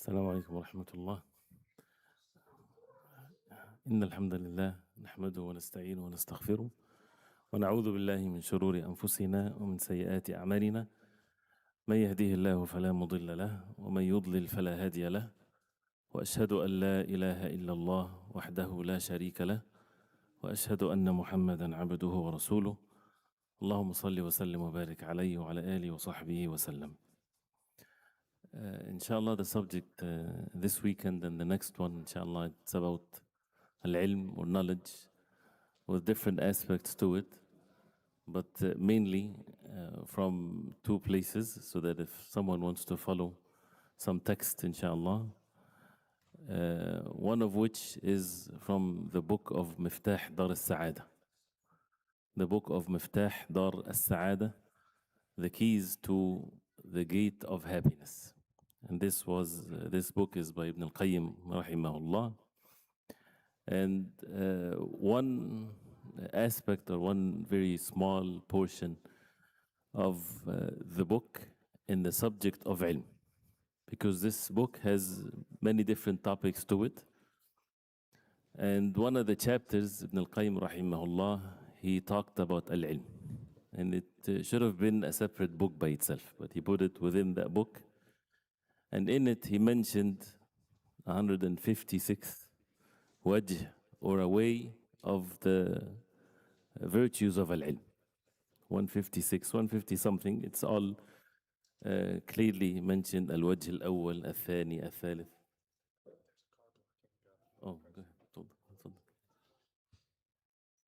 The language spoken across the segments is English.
السلام عليكم ورحمة الله. إن الحمد لله نحمده ونستعينه ونستغفره ونعوذ بالله من شرور أنفسنا ومن سيئات أعمالنا. من يهديه الله فلا مضل له ومن يضلل فلا هادي له، وأشهد أن لا إله إلا الله وحده لا شريك له، وأشهد أن محمدا عبده ورسوله. اللهم صل وسلم وبارك عليه وعلى آله وصحبه وسلم. Inshallah, the subject this weekend and the next one, inshallah, it's about al-ilm or knowledge with different aspects to it, but mainly from two places, so that if someone wants to follow some text, inshallah, one of which is from the book of Miftah Dar al-Sa'ada. The book of Miftah Dar al-Sa'ada, the keys to the gate of happiness. And this book is by Ibn al-Qayyim rahimahullah. And one aspect or one very small portion of the book in the subject of ilm, because this book has many different topics to it. And one of the chapters, Ibn al-Qayyim rahimahullah, he talked about al-ilm. And it should have been a separate book by itself, but he put it within that book. And in it, he mentioned 156th wajh, or a way of the virtues of al-ilm. 156, 150 something, it's all clearly mentioned. Al-wajh al-awwal, al-thani, al-thalith. Oh, go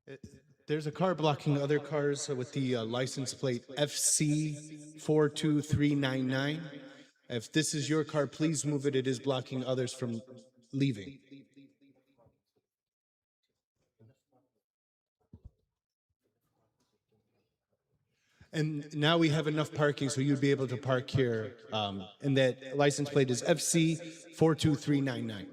ahead. There's a car blocking other cars with the license plate FC 42399. If this is your car, please move it. It is blocking others from leaving. And now we have enough parking, so you'd be able to park here. And that license plate is FC 42399.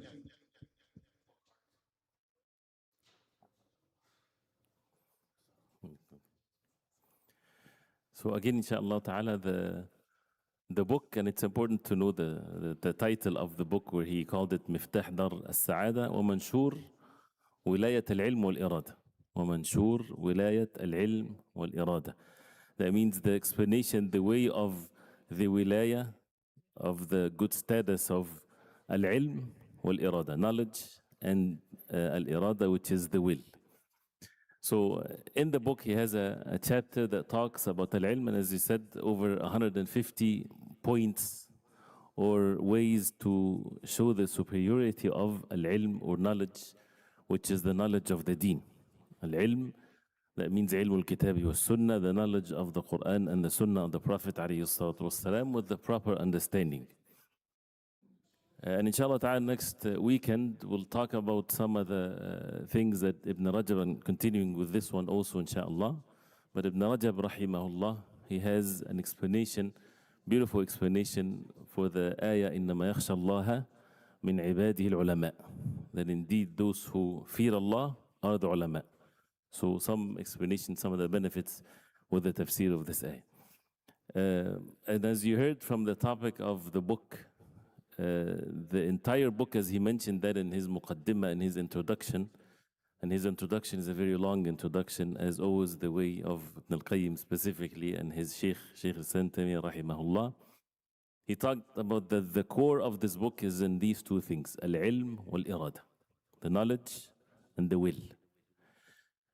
So again, inshallah ta'ala, the book, and it's important to know the title of the book, where he called it Miftah Dar al-Sa'ada wa Manshur Wilayat al-Ilm wal-Irada. Wa Manshur Wilayat al-Ilm wal-Irada. That means the explanation, the way of the wilaya, of the good status of al-Ilm wal-Irada, knowledge, and al-Irada, which is the will. So in the book, he has a chapter that talks about al-ilm, and as he said, over 150 points or ways to show the superiority of al-ilm or knowledge, which is the knowledge of the deen. Al-ilm, that means ilm al-kitabi wa sunnah, the knowledge of the Quran and the sunnah of the Prophet alayhi salatu wasalam, with the proper understanding. And inshallah ta'ala, next weekend, we'll talk about some of the things that Ibn Rajab, and continuing with this one also, inshallah. But Ibn Rajab, rahimahullah, he has an explanation, beautiful explanation for the ayah, إِنَّمَا يَخْشَى اللَّهَ مِنْ عِبَادِهِ الْعُلَمَاء. That indeed those who fear Allah are the ulama. So some explanation, some of the benefits with the tafsir of this ayah. And as you heard from the topic of the book, the entire book, as he mentioned that in his muqaddimah, in his introduction, and his introduction is a very long introduction, as always the way of Ibn al-Qayyim specifically, and his Shaykh Al-Islam Taymiyyah rahimahullah. He talked about the core of this book is in these two things, al-ilm wal-irada, the knowledge and the will.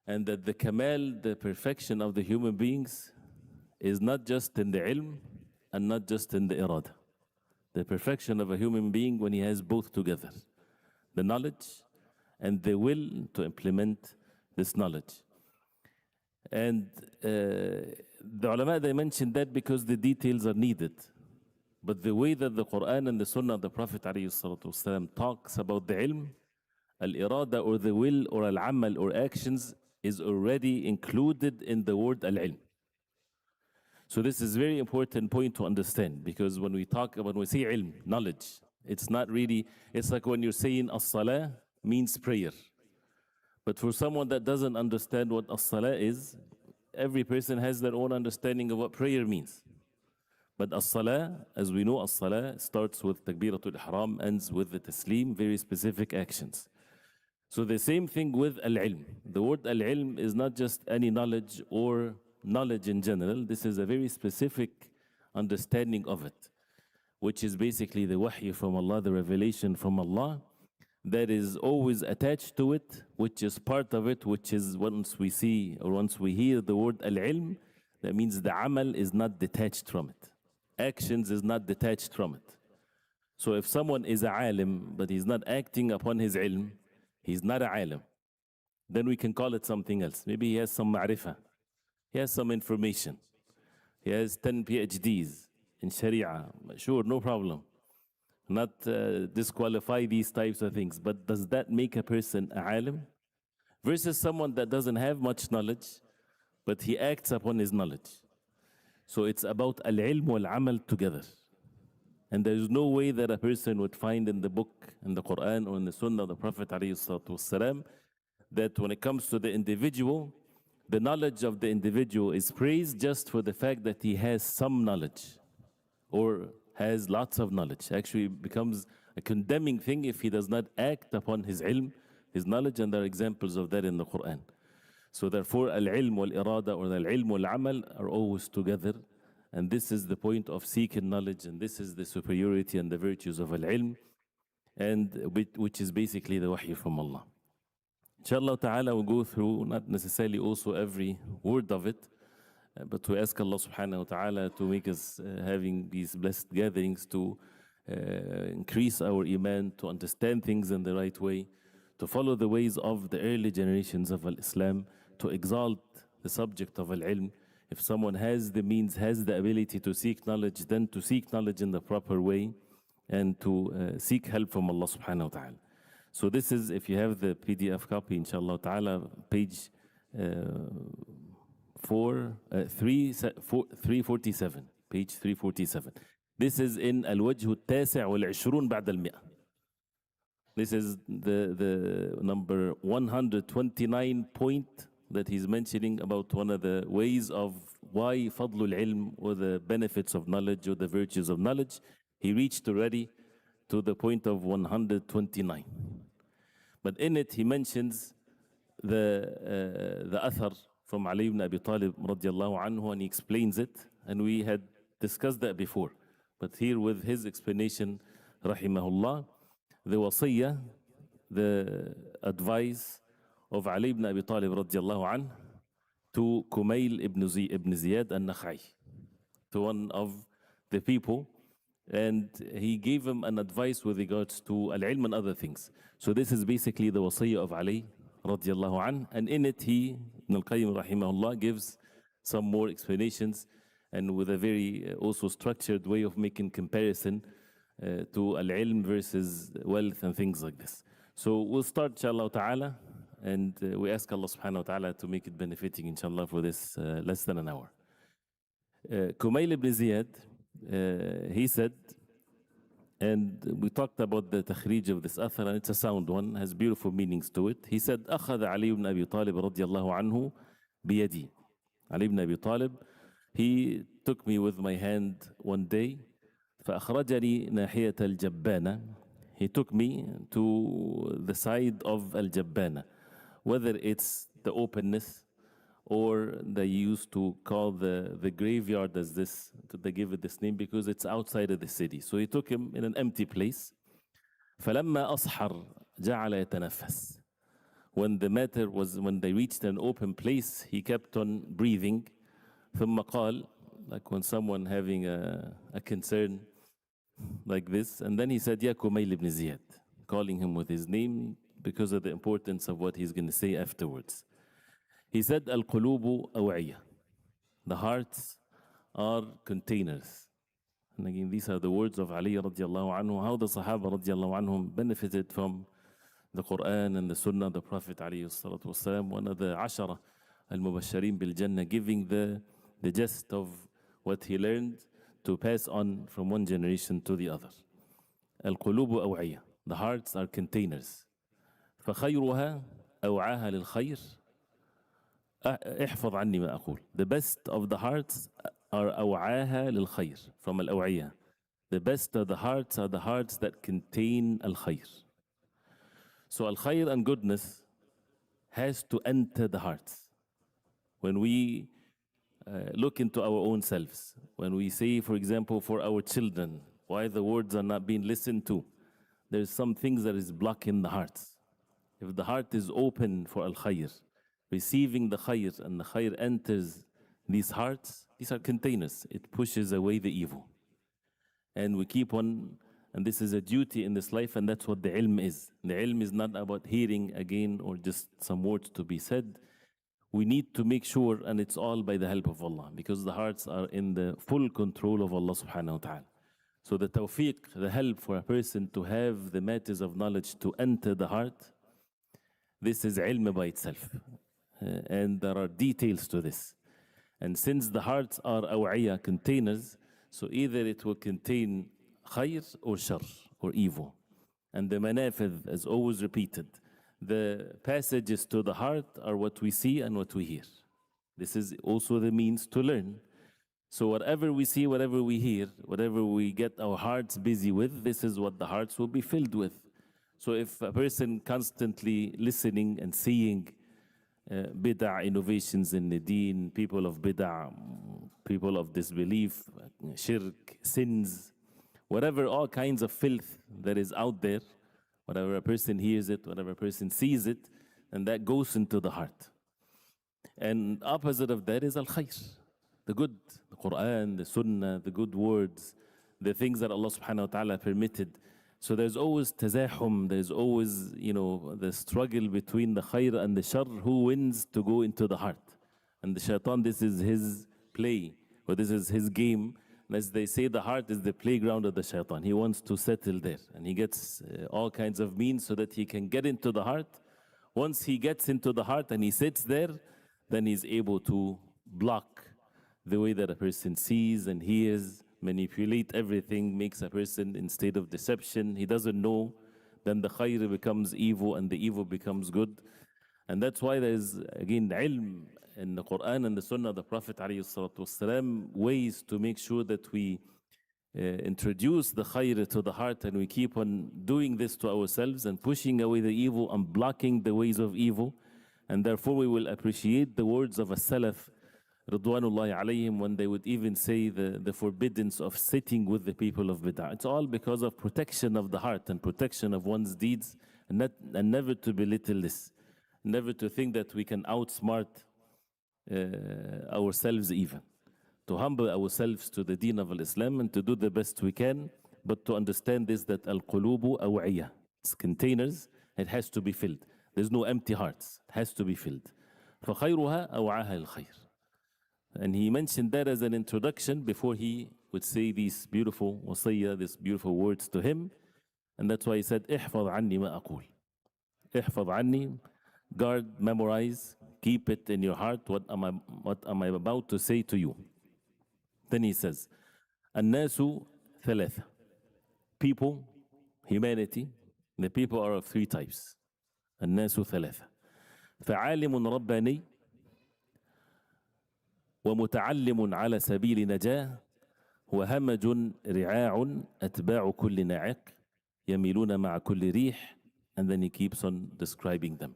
And that the kamal, the perfection of the human beings, is not just in the ilm and not just in the irada. The perfection of a human being when he has both together, the knowledge and the will to implement this knowledge. And the ulama, they mentioned that because the details are needed. But the way that the Quran and the Sunnah of the Prophet ﷺ talks about the ilm, al-irada, or the will, or al-amal, or actions, is already included in the word al-ilm. So this is a very important point to understand, because when we say ilm, knowledge, it's not really, it's like when you're saying as-salah means prayer. But for someone that doesn't understand what as-salah is, every person has their own understanding of what prayer means. But as-salah, as we know, as-salah starts with takbiratul ihram, ends with the taslim, very specific actions. So the same thing with al-ilm. The word al-ilm is not just any knowledge or knowledge in general. This is a very specific understanding of it, which is basically the wahy from Allah, the revelation from Allah, that is always attached to it, which is part of it, which is once we see or once we hear the word al-ilm, that means the amal is not detached from it. Actions is not detached from it. So if someone is a alim, but he's not acting upon his ilm, he's not a alim. Then we can call it something else. Maybe he has some ma'rifah. He has some information. He has 10 PhDs in Sharia. Sure, no problem. Not disqualify these types of things. But does that make a person a alim? Versus someone that doesn't have much knowledge, but he acts upon his knowledge. So it's about al-ilm wal-amal together. And there is no way that a person would find in the book, in the Quran or in the Sunnah of the Prophet ﷺ, that when it comes to the individual, the knowledge of the individual is praised just for the fact that he has some knowledge or has lots of knowledge. Actually becomes a condemning thing if he does not act upon his ilm, his knowledge, and there are examples of that in the Quran. So therefore, al-ilm wal-irada or al-ilm wal-amal are always together. And this is the point of seeking knowledge, and this is the superiority and the virtues of al-ilm, and which is basically the wahy from Allah. Inshallah ta'ala, we'll go through not necessarily also every word of it, but we ask Allah subhanahu wa ta'ala to make us having these blessed gatherings to increase our iman, to understand things in the right way, to follow the ways of the early generations of Islam, to exalt the subject of al-ilm. If someone has the means, has the ability to seek knowledge, then to seek knowledge in the proper way and to seek help from Allah subhanahu wa ta'ala. So this is, if you have the PDF copy, inshallah ta'ala, page 347, page 347. This is in Al-Wajh al-Tasi' wal-'Ishrun ba'd al-Mi'ah. This is the number 129 point that he's mentioning about one of the ways of why fadlul ilm, or the benefits of knowledge or the virtues of knowledge. He reached already to the point of 129. But in it he mentions the athar from Ali ibn Abi Talib radiallahu anhu, and he explains it, and we had discussed that before. But here with his explanation, rahimahullah, the wasiyah, the advice of Ali ibn Abi Talib radiallahu anhu to Kumail ibn Ziyad al-Nakhai, to one of the people, and he gave him an advice with regards to al-ilm and other things. So this is basically the wasiyah of Ali radiallahu anhu, and in it he, Ibn al-Qayyim rahimahullah, gives some more explanations, and with a very also structured way of making comparison to al-ilm versus wealth and things like this. So we'll start inshallah ta'ala, and we ask Allah subhanahu wa ta'ala to make it benefiting inshallah for this less than an hour. Kumail ibn Ziyad, he said, and we talked about the takhrij of this athar, and it's a sound one, has beautiful meanings to it. He said, أخذ علي بن أبي طالب رضي الله عنه بيدي. Ali ibn Abi Talib, he took me with my hand one day, فأخرجني ناحية الجبانة. He took me to the side of al-Jabbana, whether it's the openness or they used to call the graveyard as this, they give it this name because it's outside of the city. So he took him in an empty place. فلما أصحر جعل يتنفس. When they reached an open place, he kept on breathing. ثم قال, like when someone having a concern like this, and then he said, Ya Kumail ibn Ziyad, calling him with his name because of the importance of what he's going to say afterwards. He said, Al-Qulubu aw'iyah. The hearts are containers. And again, these are the words of Ali radiallahu anhu, how the Sahaba radiallahu anhum benefited from the Quran and the Sunnah of the Prophet alayhi salatu wasalam, one of the Ashara al-Mubasharin bil-Jannah, giving the gist of what he learned to pass on from one generation to the other. Al-Qulubu aw'iyah. The hearts are containers. فَخَيْرُهَا أَوْعَاهَا لِلْخَيْرِ احفظ عني ما أقول. The best of the hearts are أوعاها للخير, from al-aw'iyah. The best of the hearts are the hearts that contain al-khayr. So al-khayr and goodness has to enter the hearts. When we look into our own selves, when we say, for example, for our children, why the words are not being listened to, there's some things that is blocking the hearts. If the heart is open for al-khayr, receiving the khayr, and the khayr enters these hearts, these are containers. It pushes away the evil. And we keep on, and this is a duty in this life, and that's what the ilm is. The ilm is not about hearing again or just some words to be said. We need to make sure, and it's all by the help of Allah, because the hearts are in the full control of Allah subhanahu wa ta'ala. So the tawfiq, the help for a person to have the matters of knowledge to enter the heart, this is ilm by itself. And there are details to this. And since the hearts are aw'iyah, containers, so either it will contain khayr or shar, or evil. And the manafidh is always repeated. The passages to the heart are what we see and what we hear. This is also the means to learn. So whatever we see, whatever we hear, whatever we get our hearts busy with, this is what the hearts will be filled with. So if a person constantly listening and seeing bid'ah innovations in the deen, people of bid'ah, people of disbelief, shirk, sins, whatever, all kinds of filth that is out there, whatever a person hears it, whatever a person sees it, and that goes into the heart. And opposite of that is al-khayr, the good, the Quran, the Sunnah, the good words, the things that Allah subhanahu wa ta'ala permitted. So there's always tazahum, there's always, the struggle between the khayr and the shar, who wins to go into the heart. And the shaitan, this is his play, or this is his game. And as they say, the heart is the playground of the shaitan. He wants to settle there, and he gets all kinds of means so that he can get into the heart. Once he gets into the heart and he sits there, then he's able to block the way that a person sees and hears, manipulate everything, makes a person in state of deception. He doesn't know. Then the khayr becomes evil and the evil becomes good. And that's why there is, again, ilm in the Quran and the Sunnah of the Prophet ﷺ, ways to make sure that we introduce the khayr to the heart, and we keep on doing this to ourselves and pushing away the evil and blocking the ways of evil. And therefore we will appreciate the words of a Salaf, Ridwanullahi alayhim, when they would even say the forbiddance of sitting with the people of bid'ah. It's all because of protection of the heart and protection of one's deeds, and never to belittle this, never to think that we can outsmart ourselves even. To humble ourselves to the deen of Islam and to do the best we can, but to understand this, that al-qulubu aw'iyah, it's containers, it has to be filled. There's no empty hearts, it has to be filled. فَخَيْرُهَا أَوْعَاهَا الْخَيْرِ. And he mentioned that as an introduction before he would say these beautiful wasiyah, these beautiful words to him. And that's why he said, احفظ عني ما أقول. احفظ عني, guard, memorize, keep it in your heart. What am I about to say to you? Then he says, الناس ثلاثة. People, humanity, the people are of three types. الناس ثلاثة. فعالم رباني, ومتعلم على سبيل نجاة, وهمج رعاع أتباع كل ناعق, يميلون مع كل ريح. And then he keeps on describing them.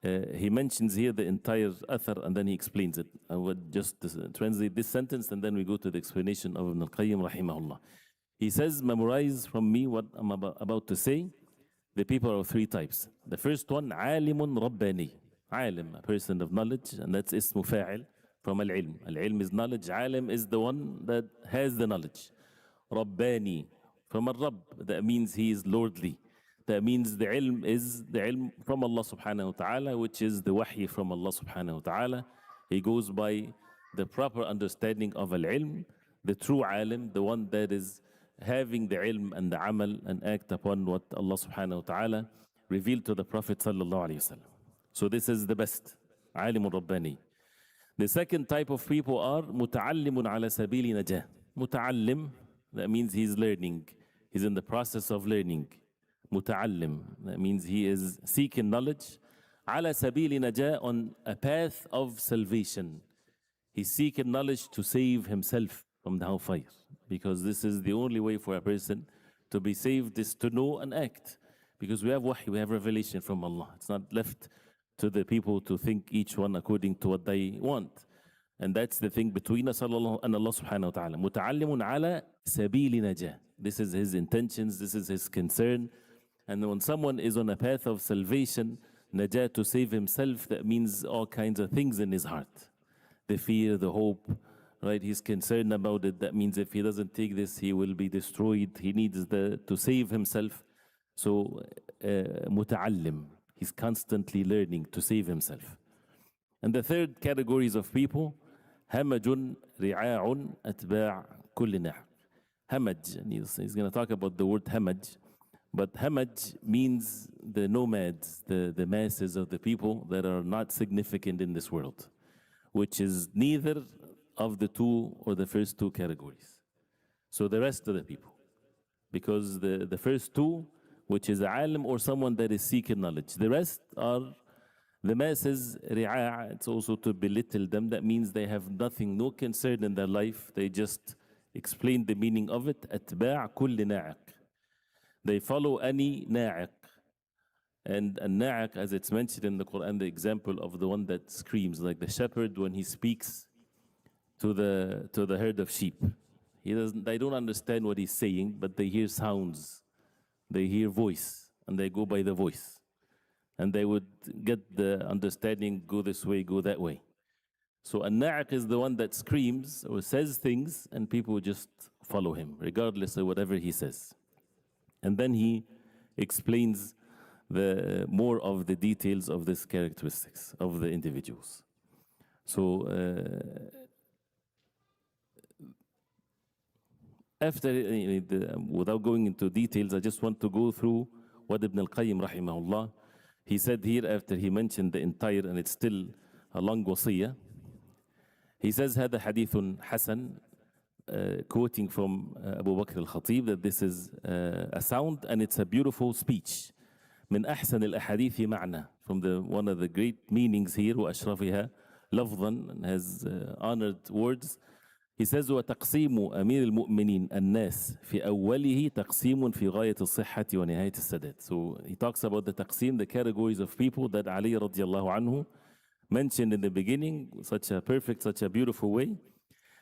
He mentions here the entire athar, and then he explains it. I would just translate this sentence, and then we go to the explanation of Ibn al-Qayyim rahimahullah. He says, memorize from me what I'm about to say. The people are of three types. The first one, عالم رباني. عالم, a person of knowledge, and that's ismu fa'il from al-ilm. Al-ilm is knowledge. Alim is the one that has the knowledge. Rabbani, from al-Rabb, that means he is lordly. That means the ilm is the ilm from Allah subhanahu wa ta'ala, which is the wahy from Allah subhanahu wa ta'ala. He goes by the proper understanding of al-ilm, the true alim, the one that is having the ilm and the amal and act upon what Allah subhanahu wa ta'ala revealed to the Prophet sallallahu alayhi wa sallam. So this is the best, alim rabbani. The second type of people are muta'allimun ala sabili najah. Muta'allim, that means he's learning. He's in the process of learning. Muta'allim, that means he is seeking knowledge. Ala sabili najah, on a path of salvation. He's seeking knowledge to save himself from the hellfire. Because this is the only way for a person to be saved is to know and act. Because we have wahy, we have revelation from Allah. It's not left to the people to think each one according to what they want. And that's the thing between us and Allah subhanahu wa ta'ala. مُتَعَلِّمٌ عَلَى سَبِيلِ نَجَاةٍ. This is his intentions, this is his concern. And when someone is on a path of salvation, najah, to save himself, that means all kinds of things in his heart. The fear, the hope, right? He's concerned about it. That means if he doesn't take this, he will be destroyed. He needs to save himself. So, muta'allim, he's constantly learning to save himself. And the third categories of people, همج رعاع أتباع كل نحو. Hamaj, and he's going to talk about the word hamaj. But hamaj means the nomads, the masses of the people that are not significant in this world, which is neither of the two or the first two categories. So the rest of the people. Because the first two, which is a alim or someone that is seeking knowledge. The rest are the masses, ri'a, it's also to belittle them. That means they have nothing, no concern in their life. They just explain the meaning of it. أتباع كل ناعق. They follow any na'iq. And a na'iq, as it's mentioned in the Quran, the example of the one that screams, like the shepherd when he speaks to the herd of sheep. They don't understand what he's saying, but they hear sounds. They hear voice, and they go by the voice. And they would get the understanding, go this way, go that way. So a na'iq is the one that screams or says things, and people just follow him, regardless of whatever he says. And then he explains the more of the details of these characteristics of the individuals. So after, without going into details, I just want to go through what Ibn al-Qayyim rahimahullah, he said here after he mentioned the entire, and it's still a long wasiyah. He says, هذا حديث حسن, quoting from Abu Bakr al-Khatib, that this is a sound and it's a beautiful speech. من أحسن الأحاديث معنى, from one of the great meanings here, وأشرفها لفظا, and has honored words. He says, وتقسيم أمير المؤمنين الناس في أوله تقسيم في غاية الصحة ونهاية السداد. So he talks about the taqsim, the categories of people that Ali radiallahu anhu mentioned in the beginning, such a perfect, such a beautiful way.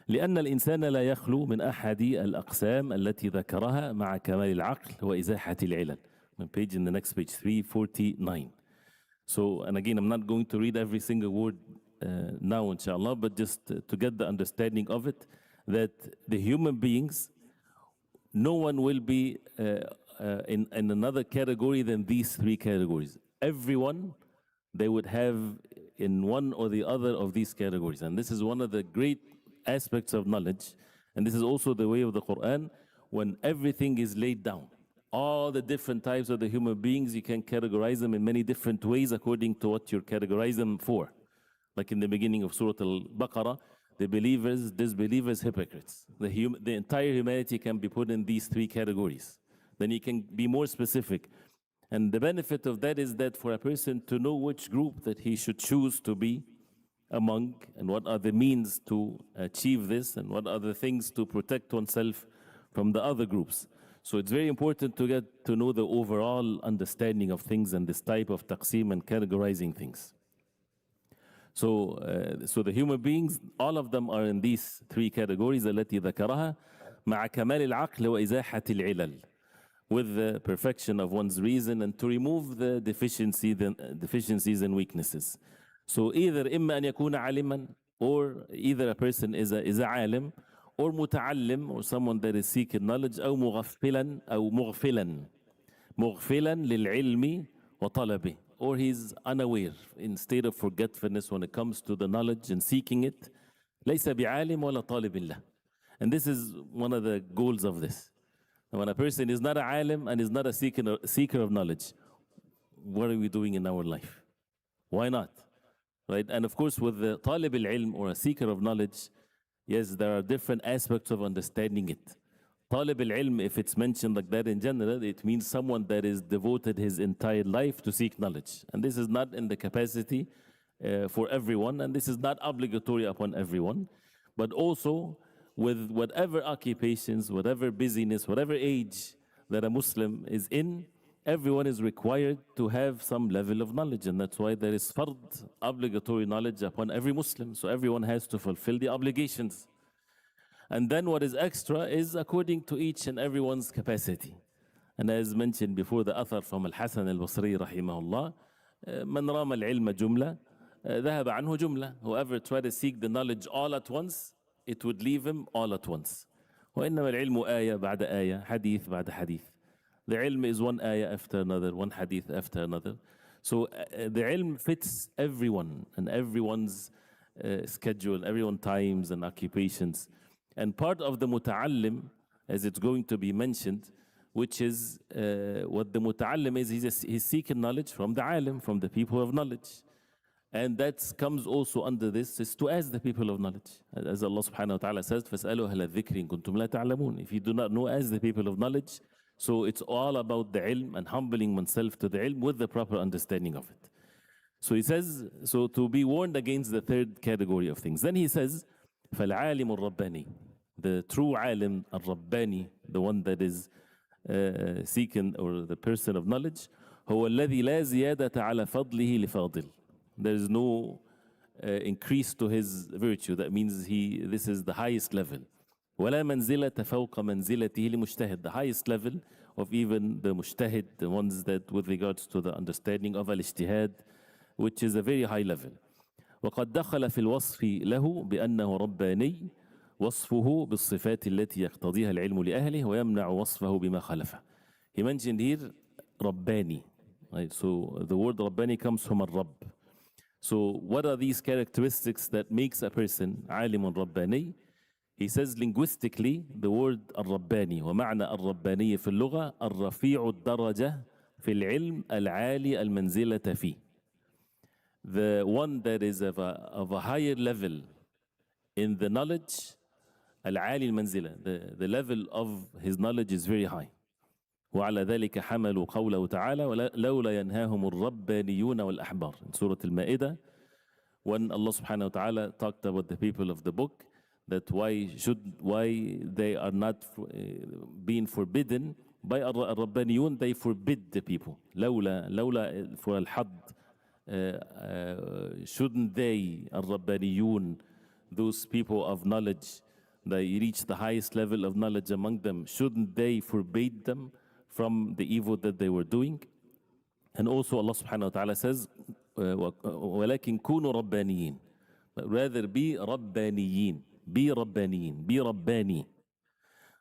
لأن الإنسان لا يخلو من أحد الأقسام التي ذكرها مع كمال العقل وإزاحة العلل. Page in the next page, 349. So, and again, I'm not going to read every single word now, inshallah, but just to get the understanding of it, that the human beings, no one will be in another category than these three categories. Everyone, they would have in one or the other of these categories. And this is one of the great aspects of knowledge. And this is also the way of the Quran, when everything is laid down. All the different types of the human beings, you can categorize them in many different ways according to what you categorize them for. Like in the beginning of Surah Al-Baqarah, the believers, disbelievers, hypocrites. The entire humanity can be put in these three categories. Then you can be more specific. And the benefit of that is that for a person to know which group that he should choose to be among, and what are the means to achieve this, and what are the things to protect oneself from the other groups. So it's very important to get to know the overall understanding of things and this type of taqsim and categorizing things. So the human beings, all of them are in these three categories التي ذكرها مع كمال العقل وإزاحة العلل, with the perfection of one's reason and to remove the deficiencies and weaknesses. So either إما أن يكون عالما, or either a person is a عالم, or متعلم, or someone that is seeking knowledge, أو مغفلا أو مغفلا للعلم وطلبه, or he's unaware, in state of forgetfulness when it comes to the knowledge and seeking it. ليس بعالم ولا طالب له. And this is one of the goals of this. And when a person is not a alim and is not a seeker of knowledge, what are we doing in our life? Why not? Right? And of course, with the talib al-ilm, or a seeker of knowledge, yes, there are different aspects of understanding it. Talib al-ilm, if it's mentioned like that in general, it means someone that is devoted his entire life to seek knowledge. And this is not in the capacity for everyone, and this is not obligatory upon everyone, but also with whatever occupations, whatever busyness, whatever age that a Muslim is in, everyone is required to have some level of knowledge, and that's why there is fard, obligatory knowledge upon every Muslim. So everyone has to fulfill the obligations. And then what is extra is according to each and everyone's capacity. And as mentioned before, the athar from Al-Hasan al-Basri rahimahullah, من رام العلم جملة ذهب عنه جملة. Whoever tried to seek the knowledge all at once, it would leave him all at once. وإنما العلم آية بعد آية, حديث بعد حديث. The ilm is one ayah after another, one hadith after another. So the ilm fits everyone and everyone's schedule, everyone's times and occupations. And part of the muta'allim, as it's going to be mentioned, which is what the muta'allim is, he's seeking knowledge from the alim, from the people of knowledge. And that comes also under this, is to ask the people of knowledge. As Allah subhanahu wa ta'ala says, فَاسْأَلُوا أَهْلَ الذِّكْرِ إِن كُنتُمْ لَا تَعْلَمُونَ. If you do not know, ask the people of knowledge. So it's all about the ilm and humbling oneself to the ilm with the proper understanding of it. So he says, so to be warned against the third category of things. Then he says, فَالْعَالِمُ الرَّبَّانِي. The true alim al-Rabbani, the one that is seeking, or the person of knowledge, هو الذي لا زيادة على فضله لفاضل. There is no increase to his virtue. That means this is the highest level. ولا منزلة فوق منزلته لمجتهد. The highest level of even the mujtahid, the ones that with regards to the understanding of al-ijtihad, which is a very high level. وقد دخل في الوصف له بأنه رباني وصفه بالصفات التي يقتضيها العلم لأهله ويمنع وصفه بما خالفه. He mentioned here رباني. Right? So the word رباني comes from الرب. So what are these characteristics that makes a person عالم رباني? He says linguistically the word الرباني ومعنى الرباني في اللغة الرفيع الدرجة في العلم العالي المنزلة فيه. The one that is of a higher level in the knowledge, العالي المنزلة, the level of his knowledge is very high. وعلى ذلك حملوا قوله تعالى لولا ينهاهم الربانيون والأحبار. In Surah Al-Ma'idah, when Allah subhanahu wa ta'ala talked about the people of the book, that why they are not being forbidden by الربانيون, they forbid the people. لولا for al-hadd, shouldn't they, الربانيون, those people of knowledge, they reach the highest level of knowledge among them, shouldn't they forbid them from the evil that they were doing? And also Allah subhanahu wa ta'ala says وَلَكِنْ كُونُوا رَبَّانِيِّينَ, but rather be رَبَّانِيِّينَ, be رَبَّانِيِّينَ, be رَبَّانِي.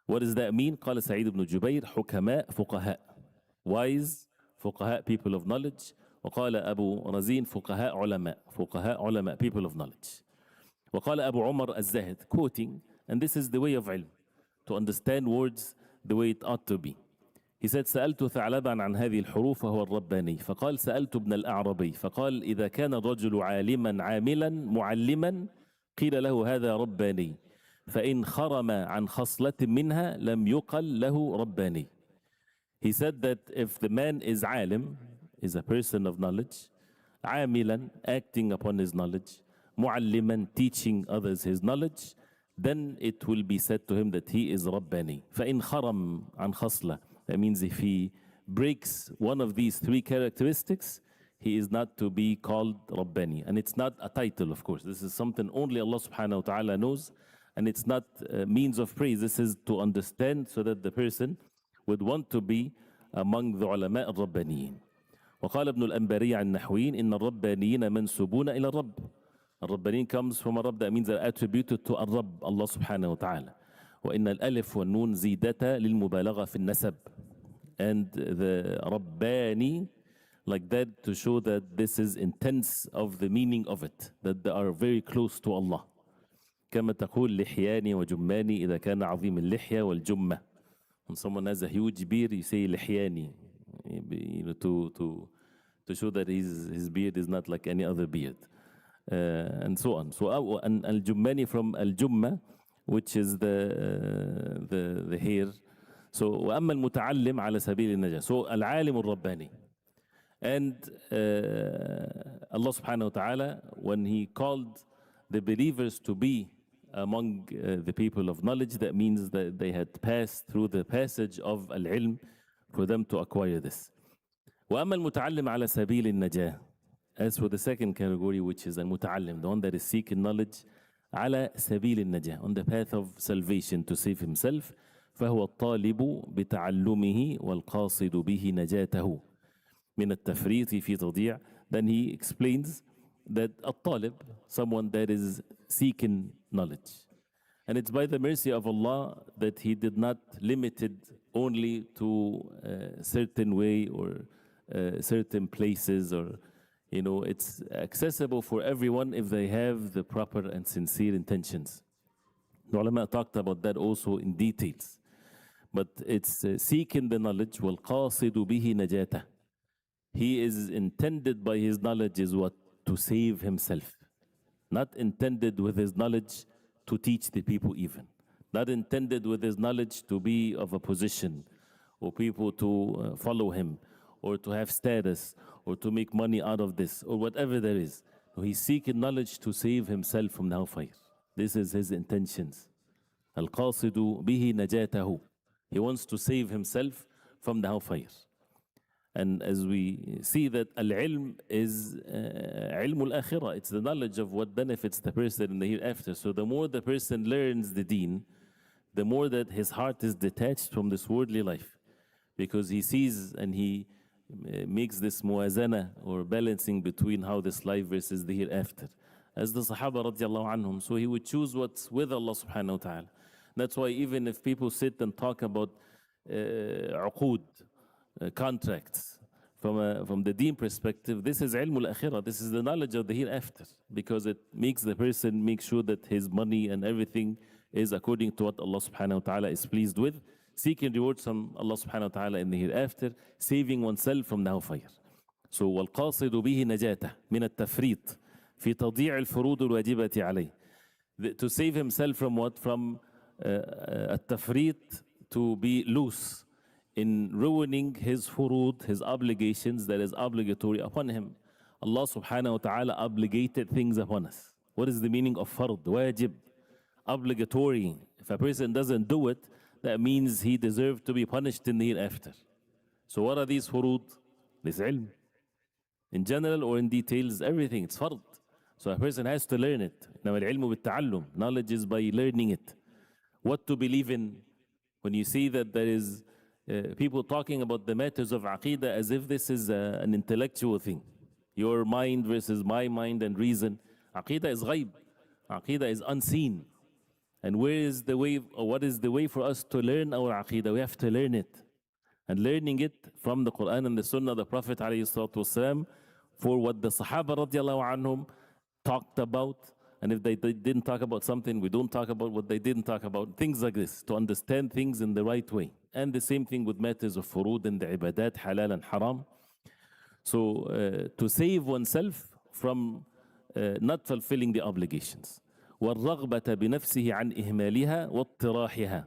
What does that mean? قال سعيد بن جبير حكماء فقهاء, wise فقهاء, people of knowledge. وقال أبو رزين فقهاء علماء, فقهاء علماء, people of knowledge. وقال أبو عمر الزاهد, quoting, and this is the way of ilm, to understand words the way it ought to be. He said سألت ثعلبا عن هذه الحروف وهو الرباني فقال سألت ابن الأعربي فقال إذا كان الرجل عالما عاملا معلما قيل له هذا رباني فإن خرم عن خصلة منها لم يقل له رباني. He said that if the man is alim, is a person of knowledge, عاملا, acting upon his knowledge, معلما, teaching others his knowledge, then it will be said to him that he is رباني. فإن خرم عن خصلة, that means if he breaks one of these three characteristics, he is not to be called Rabbani. And it's not a title, of course. This is something only Allah subhanahu wa ta'ala knows, and it's not a means of praise. This is to understand so that the person would want to be among the ulama al-Rabbaniyin. وقال ابن الأنباري عن النحويين إن الربانيين منسوبون إلى الرب. الربانيين comes from a Rabb, that means they're attributed to الرب, Allah subhanahu wa ta'ala. وإن الألف والنون زيدتا للمبالغة في النسب. And the Rabbani, like that, to show that this is intense of the meaning of it, that they are very close to Allah. كما تقول لحياني وجماني إذا كان عظيم اللحية والجمة. When someone has a huge beard, you say لحياني, to show that his beard is not like any other beard, and so on. So al-Jummani from al-Jumma, which is the hair. So وأما المتعلم على سبيل النجاة. So العالم الرباني. And Allah subhanahu wa ta'ala, when He called the believers to be among the people of knowledge, that means that they had passed through the passage of al-ilm for them to acquire this. وأما المتعلم على سبيل النجاة. As for the second category, which is al-muta'allim, the one that is seeking knowledge على سبيل النجاة, on the path of salvation to save himself, فهو الطالب بتعلمه والقاصد به نجاته من التفريط في تضييع. Then he explains that الطالب, someone that is seeking knowledge. And it's by the mercy of Allah that He did not limit it only to a certain way or certain places, or it's accessible for everyone if they have the proper and sincere intentions. The ulama talked about that also in details. But it's seeking the knowledge, وَالْقَاصِدُ بِهِ نَجَاتَهُ. He is intended by his knowledge is what? To save himself. Not intended with his knowledge to teach the people even. Not intended with his knowledge to be of a position, or people to follow him, or to have status, or to make money out of this, or whatever there is. No, he's seeking knowledge to save himself from the hellfire. This is his intentions. Al-qasidu bihi najatahu. He wants to save himself from the hellfire. And as we see that al-ilm is ilm al-akhirah, it's the knowledge of what benefits the person in the hereafter. So the more the person learns the deen, the more that his heart is detached from this worldly life, because he sees and he makes this muwazana, or balancing between how this life versus the hereafter, as the Sahaba radiallahu anhum. So he would choose what's with Allah subhanahu wa ta'ala. That's why even if people sit and talk about uqud, contracts, from the deen perspective, this is ilm al-akhirah, this is the knowledge of the hereafter, because it makes the person make sure that his money and everything is according to what Allah subhanahu wa ta'ala is pleased with, seeking rewards from Allah subhanahu wa ta'ala in the hereafter, saving oneself from the hellfire. So وَالْقَاصِدُ بِهِ نَجَاتَهُ مِنَ التَّفْرِيطِ فِي تَضِيعِ الْفُرُوضِ الْوَاجِبَةِ عَلَيْهِ. To save himself from what? From التفريط, to be loose in ruining his furud, his obligations that is obligatory upon him. Allah subhanahu wa ta'ala obligated things upon us. What is the meaning of fard? Wajib, obligatory. If a person doesn't do it, that means he deserves to be punished in the hereafter. So what are these furud? This ilm. In general or in details, everything, it's fard. So a person has to learn it. Now al-ilmu bit-ta'allum, knowledge is by learning it. What to believe in. When you see that there is people talking about the matters of Aqidah as if this is an intellectual thing. Your mind versus my mind and reason. Aqidah is ghaib. Aqidah is unseen. And where is the way, or what is the way for us to learn our Aqidah? We have to learn it. And learning it from the Quran and the Sunnah of the Prophet ﷺ, for what the Sahaba radiallahu anhum talked about. And if they didn't talk about something, we don't talk about what they didn't talk about. Things like this, to understand things in the right way. And the same thing with matters of furud and the ibadat, halal and haram. So to save oneself from not fulfilling the obligations. وَالرَّغْبَةَ بِنَفْسِهِ عَنْ إِهْمَالِهَا وَاطِّرَاحِهَا.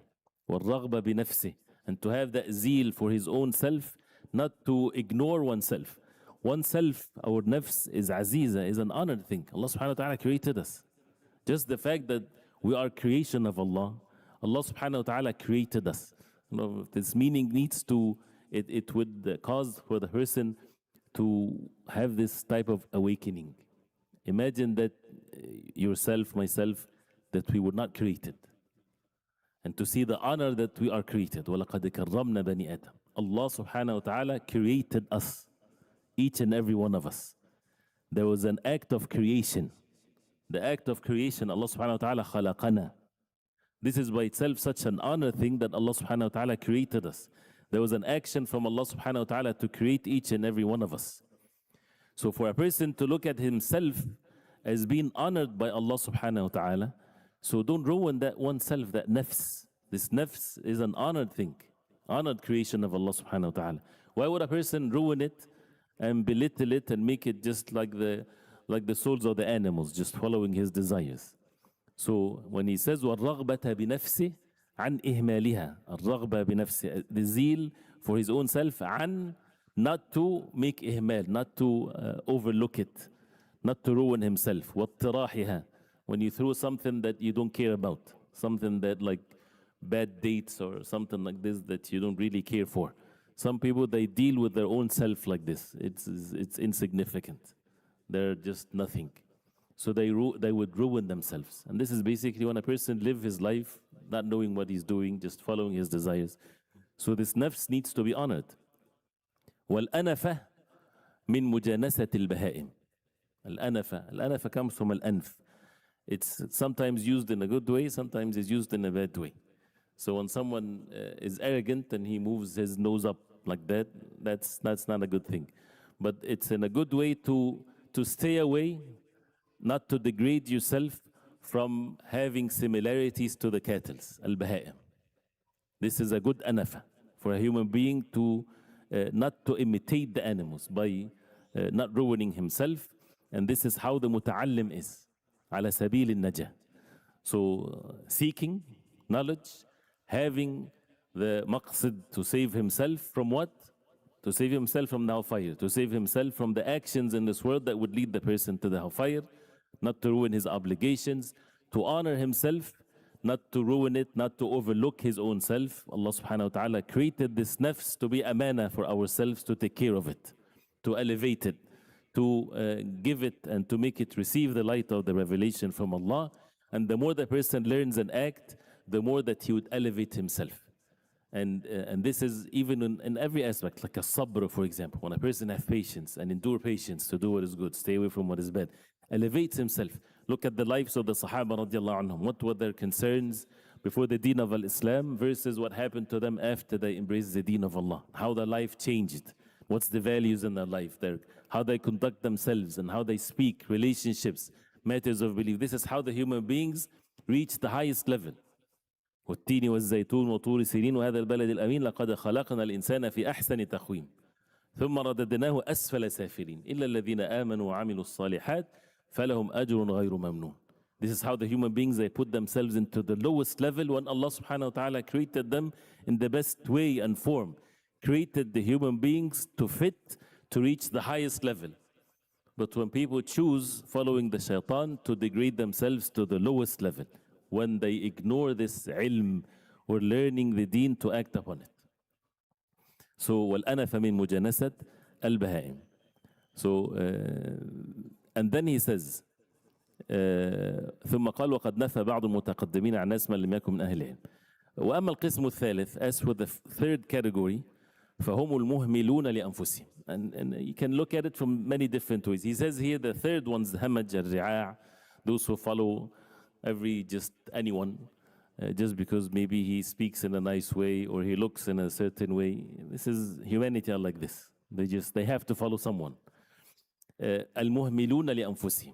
وَالرَّغْبَةَ بِنَفْسِهِ. And to have that zeal for his own self, not to ignore oneself. Oneself, our nafs, is aziza, is an honored thing. Allah subhanahu wa ta'ala created us. Just the fact that we are creation of Allah, Allah subhanahu wa ta'ala created us. This meaning needs to, it would cause for the person to have this type of awakening. Imagine that yourself, myself, that we were not created. And to see the honor that we are created. وَلَقَدْ كَرَّمْنَا بَنِي آدَمَ. Allah subhanahu wa ta'ala created us. Each and every one of us. There was an act of creation. The act of creation, Allah subhanahu wa ta'ala khalaqana. This is by itself such an honor thing that Allah subhanahu wa ta'ala created us. There was an action from Allah subhanahu wa ta'ala to create each and every one of us. So for a person to look at himself as being honored by Allah subhanahu wa ta'ala, so don't ruin that oneself, that nafs. This nafs is an honored thing, honored creation of Allah subhanahu wa ta'ala. Why would a person ruin it and belittle it and make it just like the souls of the animals, just following his desires? So when he says وَالرَّغْبَةَ بِنَفْسِهِ عَنْ إِهْمَالِهَا, الرَّغْبَةَ بِنَفْسِهِ, the zeal for his own self, عن not to make ihmal, not to overlook it, not to ruin himself. وَاطِّرَاحِهَا, when you throw something that you don't care about, something that like bad dates or something like this that you don't really care for. Some people, they deal with their own self like this. It's insignificant. They're just nothing. So they would ruin themselves. And this is basically when a person lives his life not knowing what he's doing, just following his desires. So this nafs needs to be honored. وَالْأَنَفَةِ مِن مُجَانَسَةِ الْبَهَائِمِ. Al-anafa comes from al-anf. It's sometimes used in a good way, sometimes it's used in a bad way. So when someone is arrogant and he moves his nose up like that, that's not a good thing. But it's in a good way to stay away, not to degrade yourself from having similarities to the cattle, al-baha'im. This is a good anafa for a human being to not to imitate the animals by not ruining himself. And this is how the muta'allim is, ala sabil al-najah. So seeking knowledge, having the maqsid to save himself from what? To save himself from the hellfire, to save himself from the actions in this world that would lead the person to the hellfire, not to ruin his obligations, to honor himself, not to ruin it, not to overlook his own self. Allah subhanahu wa ta'ala created this nafs to be amana for ourselves, to take care of it, to elevate it, to give it and to make it receive the light of the revelation from Allah. And the more the person learns and act, the more that he would elevate himself. And this is even in every aspect, like a sabr, for example. When a person has patience and endure patience to do what is good, stay away from what is bad, elevates himself. Look at the lives of the Sahaba radiallahu anhum. What were their concerns before the deen of Islam versus what happened to them after they embraced the deen of Allah? How their life changed. What's the values in their life? How they conduct themselves and how they speak, relationships, matters of belief. This is how the human beings reach the highest level. والتين والزيتون وطور سينين وهذا البلد الأمين لقد خلقنا الإنسان في أحسن تقويم ثم رددناه أسفل سافلين إلا الذين آمنوا وعملوا الصالحات فلهم أجر غير ممنون. This is how the human beings, they put themselves into the lowest level when Allah subhanahu wa ta'ala created them in the best way and form. Created the human beings to fit to reach the highest level. But when people choose following the shaitan to degrade themselves to the lowest level, when they ignore this ilm or learning the deen to act upon it. So, وَالْأَنَفَ مِن مُجَانَسَةِ الْبَهَائِمِ. So, and then he says, ثم قال وقد نفى بعض المتقدمين عن ناس من لم يكن من أهل العلم. وأما القسم الثالث, as for the third category, فهم المهملون لأنفسهم. And you can look at it from many different ways. He says here the third one's hamaj al-ri'a', those who follow just anyone, just because maybe he speaks in a nice way or he looks in a certain way. This is humanity are like this. They have to follow someone. المهملون لأنفسهم.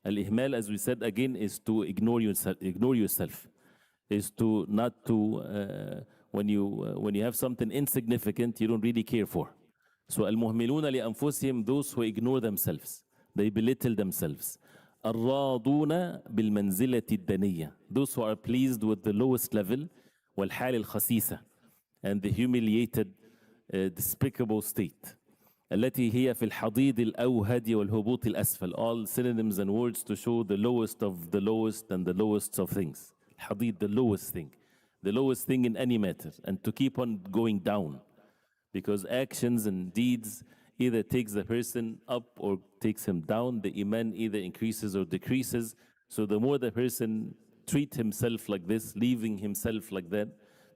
Al-ihmal, as we said again, is to ignore yourself. Is to not to when you have something insignificant you don't really care for. So al-muhmiluna li-anfusihim, those who ignore themselves, they belittle themselves. الراضون بالمنزلة الدنية, those who are pleased with the lowest level, والحال الخسيسة, and the humiliated, despicable state. التي هي في الحضيض الأوهد والهبوط الأسفل. All synonyms and words to show the lowest of the lowest and the lowest of things. الحضيض, the lowest thing in any matter, and to keep on going down, because actions and deeds either takes the person up or takes him down. The iman either increases or decreases. So the more the person treats himself like this, leaving himself like that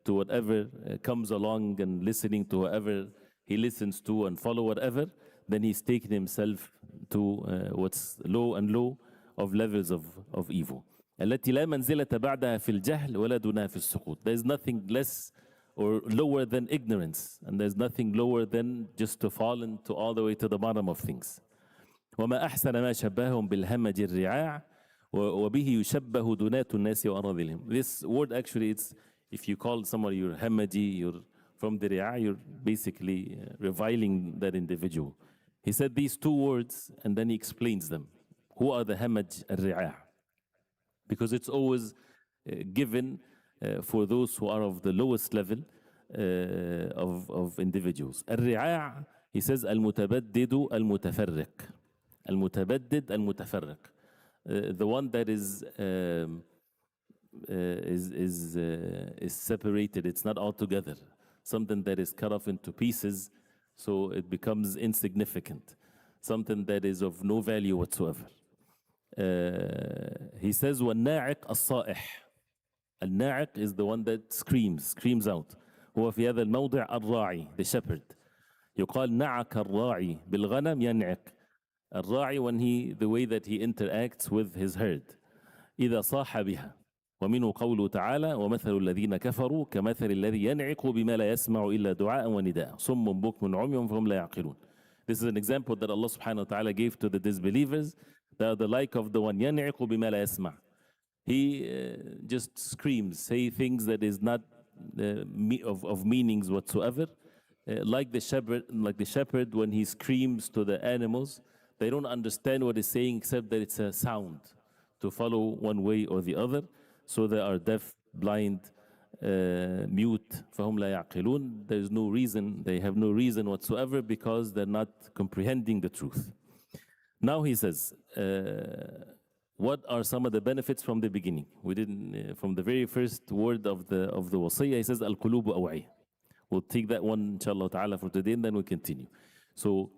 to whatever comes along and listening to whoever he listens to and follow whatever, then he's taking himself to what's low and low of levels of evil. التي لا منزلة بعدها في الجهل ولا دونها في السقوط. There's nothing less or lower than ignorance, and there's nothing lower than just to fall into all the way to the bottom of things. وما أحسن ما شبههم بالهمج الرعاع وبه يشبه دونات الناس وأراذلهم. This word actually, it's if you call somebody you're hamaji, you're from the ri'a, you're basically reviling that individual. He said these two words and then he explains them. Who are the hamaj al-ri'a? Because it's always given for those who are of the lowest level of individuals. Al-ri'a' He says المتبدد المتفرق. المتبدد المتفرق. The one that is separated. It's not all together. Something that is cut off into pieces, so it becomes insignificant. Something that is of no value whatsoever. He says والناعق الصائح. الناعق is the one that screams out. هو في هذا الموضع الراعي, the shepherd. يقال نعق الراعي بالغنم ينعق. الراعي when the way that he interacts with his herd. إذا صاح بها. ومنه قوله تعالى ومثل الذين كفروا كمثل الذي ينعق بما لا يسمع إلا دعاء ونداء صم بكم عمي فهم لا يعقلون. This is an example that Allah subhanahu wa ta'ala gave to the disbelievers. They are the like of the one ينعق بما لا يسمع. He just screams, say things that is not of meanings whatsoever. Like the shepherd when he screams to the animals, they don't understand what he's saying except that it's a sound to follow one way or the other. So they are deaf, blind, mute. فهم لا يعقلون. There's no reason, they have no reason whatsoever because they're not comprehending the truth. Now he says, what are some of the benefits from the beginning? We didn't, from the very first word of the wasiyah, he says, القلوب أوعية. We'll take that one, inshallah ta'ala, for today, and then we continue. So,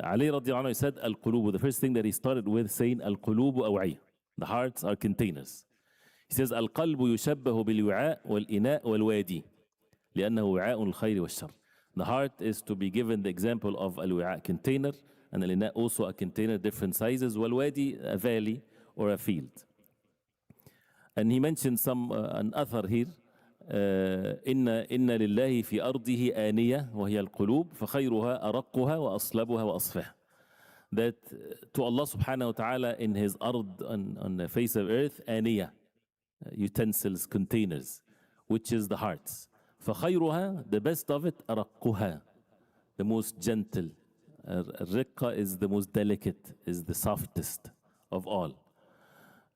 Ali radiallahu anhu said, القلوب, the first thing that he started with saying, القلوب أوعية. The hearts are containers. He says, القلب يشبه بالوعاء والإناء والوادي لأنه وعاء الخير والشر. The heart is to be given the example of الوعاء, container, and الإناء also a container, different sizes, والوادي, a valley or a field. And he mentioned an author here, إن لله في أرضه آنية وهي القلوب فخيرها أرقها وأصلبها وأصفها. That to Allah subhanahu wa ta'ala in his ard, on the face of earth, آنية, utensils, containers, which is the hearts. فخيرها, the best of it, أرقها, the most gentle. الرقة is the most delicate, is the softest of all.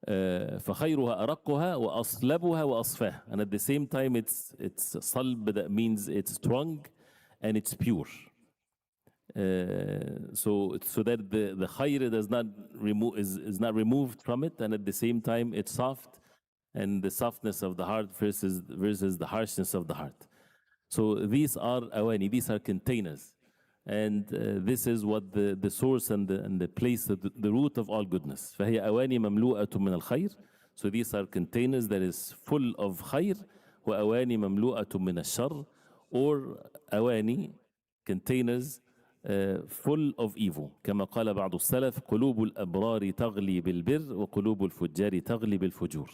فخيرها أرقها وأصلبها وأصفاها. And at the same time it's صلب, that means it's strong and it's pure. So that the khayr does not is not removed from it, and at the same time it's soft, and the softness of the heart versus the harshness of the heart. So these are awani, these are containers. And this is what the source and the place, the root of all goodness. فهي أواني مملوءة من الخير. So these are containers that is full of خير. وأواني مملوءة من الشر. Or أواني, containers full of evil. كما قال بعض السلف قلوب الأبرار تغلي بالبر وقلوب الفجار تغلي بالفجور.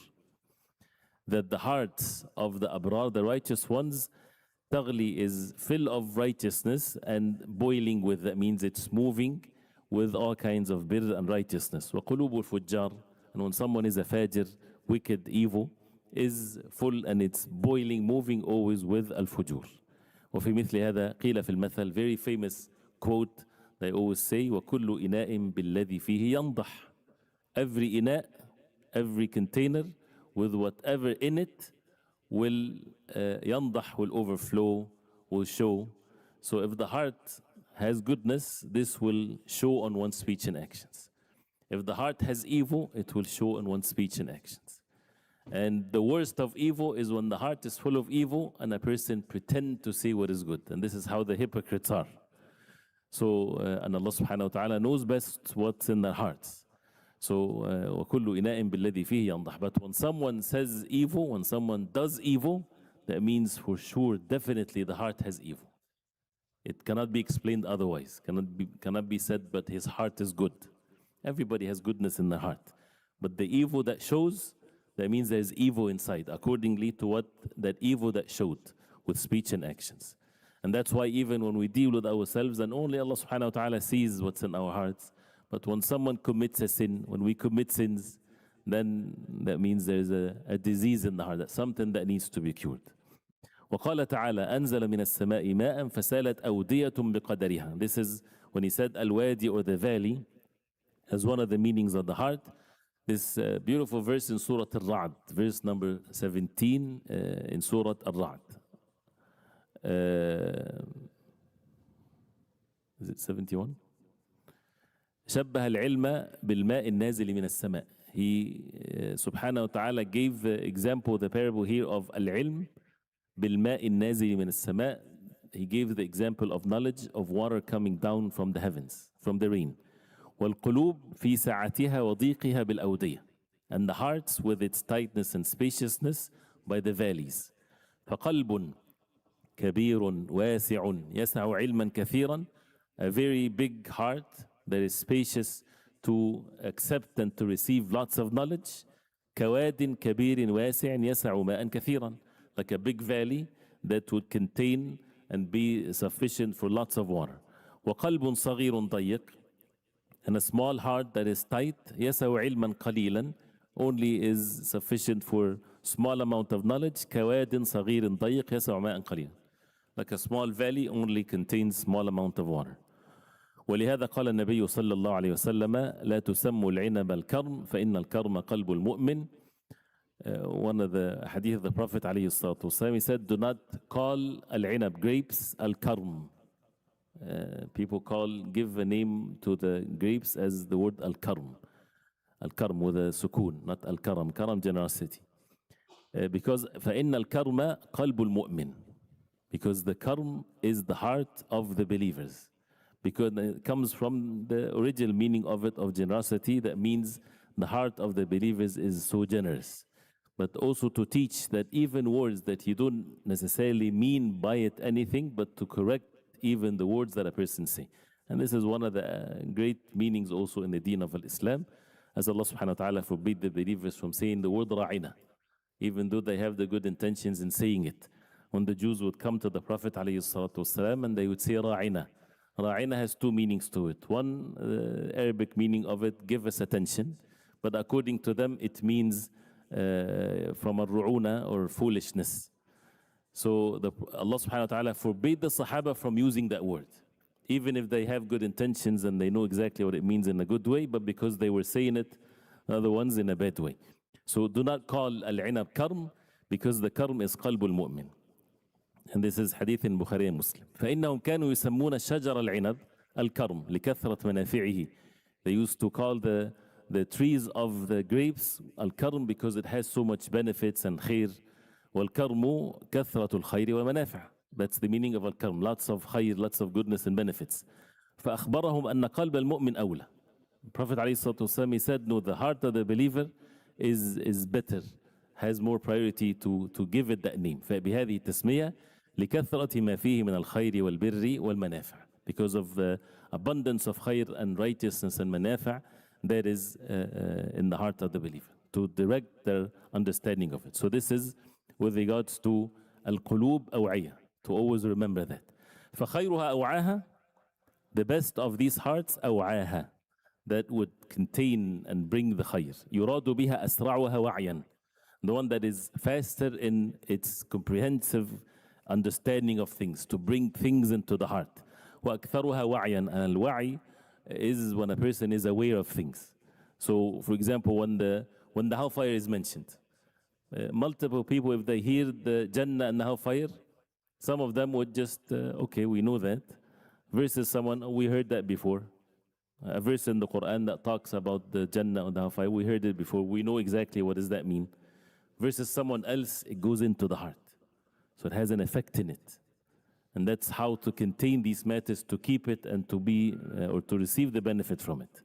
That the hearts of the abrar, the righteous ones, Taghli is full of righteousness and boiling with, that means it's moving with all kinds of birr and righteousness. وَقُلُوبُ الْفُجَّارِ, and when someone is a fajr, wicked, evil, is full and it's boiling, moving always with al-fujur. وفي مثل هذا قيل في المثل, very famous quote they always say, وَكُلُّ إِنَاءٍ بِالَّذِي فِيهِ يَنْضَحْ. Every ina, every container with whatever in it will yandah, will overflow, will show. So if the heart has goodness, this will show on one's speech and actions. If the heart has evil, it will show on one's speech and actions. And the worst of evil is when the heart is full of evil and a person pretend to say what is good. And this is how the hypocrites are. So, and Allah subhanahu wa ta'ala knows best what's in their hearts. So, وَكُلُّ إِنَاءٍ بِالَّذِي فِيهِ يَنْضَحْ. But when someone says evil, when someone does evil, that means for sure, definitely the heart has evil. It cannot be explained otherwise. Cannot be said, but his heart is good. Everybody has goodness in their heart. But the evil that shows, that means there's evil inside, accordingly to what that evil that showed with speech and actions. And that's why even when we deal with ourselves, and only Allah subhanahu wa ta'ala sees what's in our hearts. But when someone commits a sin, when we commit sins, then that means there's a disease in the heart, that's something that needs to be cured. وقال تعالى أنزل من السماء ماء فسالت أودية بقدرها. This is when he said al-wadi, or the valley, as one of the meanings of the heart. This beautiful verse in Surah Al-Ra'd, verse number 17 in Surah Al-Ra'd. Is it 71? شبه العلم بالماء النازل من السماء. He سبحانه وتعالى gave the example, the parable here of العلم بالماء النازل من السماء. He gave the example of knowledge of water coming down from the heavens, from the rain. والقلوب في سعتها وضيقها بالأودية. And the hearts with its tightness and spaciousness by the valleys. فقلب كبير واسع يسع علما كثيرا. A very big heart that is spacious to accept and to receive lots of knowledge. كواد كبير واسع يسع ماء كثيرا. Like a big valley that would contain and be sufficient for lots of water. وقلب صغير ضيق. And a small heart that is tight. يسع علما قليلا. Only is sufficient for small amount of knowledge. كواد صغير ضيق يسع ماء قليلا. Like a small valley only contains small amount of water. ولهذا قال النبي صلى الله عليه وسلم لا تسموا العنب الكرم فإن الكرم قلب المؤمن. One of the hadith of the Prophet عليه الصلاة والسلام, he said, do not call al-inab grapes al-karm. People give a name to the grapes as the word al-karm. Al-karm with a sukun, not al-karam. Karam, generosity. Because فإن الكرم قلب المؤمن. Because the karm is the heart of the believers. Because it comes from the original meaning of it, of generosity, that means the heart of the believers is so generous. But also to teach that even words that you don't necessarily mean by it anything, but to correct even the words that a person say. And this is one of the great meanings also in the deen of Islam, as Allah subhanahu wa ta'ala forbid the believers from saying the word ra'ina, even though they have the good intentions in saying it. When the Jews would come to the Prophet alayhi salatu wasalam and they would say ra'ina. Ra'ina has two meanings to it. One, Arabic meaning of it, give us attention. But according to them, it means from al-ru'una or foolishness. So Allah subhanahu wa ta'ala forbade the Sahaba from using that word. Even if they have good intentions and they know exactly what it means in a good way, but because they were saying it, the other ones in a bad way. So do not call al-inab karm, because the karm is qalbul mu'min. And this is hadith in Bukhari and Muslim. فإنهم كانوا يسمون الشجر العنب الكرم لكثرة منافعه. They used to call the trees of the grapes al-karm because it has so much benefits and khair. والكرم كثرة الخير والمنافع. That's the meaning of al-karm. Lots of khair, lots of goodness and benefits. فأخبرهم أن قلب المؤمن أولى. Prophet عليه الصلاة والسلام, he said, no, the heart of the believer is better, has more priority to give it that name. فبهذه التسمية لكثرة ما فيه من الخير والبر والمنافع. Because of the abundance of khair and righteousness and manafع that is in the heart of the believer, to direct their understanding of it. So this is with regards to al-qulub aw'iyah, to always remember that. فخيرها أوعاها, the best of these hearts أوعاها, that would contain and bring the khair. يراد بها أسرعها وعيا, the one that is faster in its comprehensive understanding of things, to bring things into the heart. وأكثرها وعيا, and al-wa'i is when a person is aware of things. So, for example, when the hellfire is mentioned, multiple people, if they hear the Jannah and the hellfire, some of them would just, okay, we know that. Versus someone, we heard that before. A verse in the Quran that talks about the Jannah and the hellfire, we heard it before. We know exactly what does that mean. Versus someone else, it goes into the heart. So it has an effect in it. And that's how to contain these matters, to keep it and to be, or to receive the benefit from it.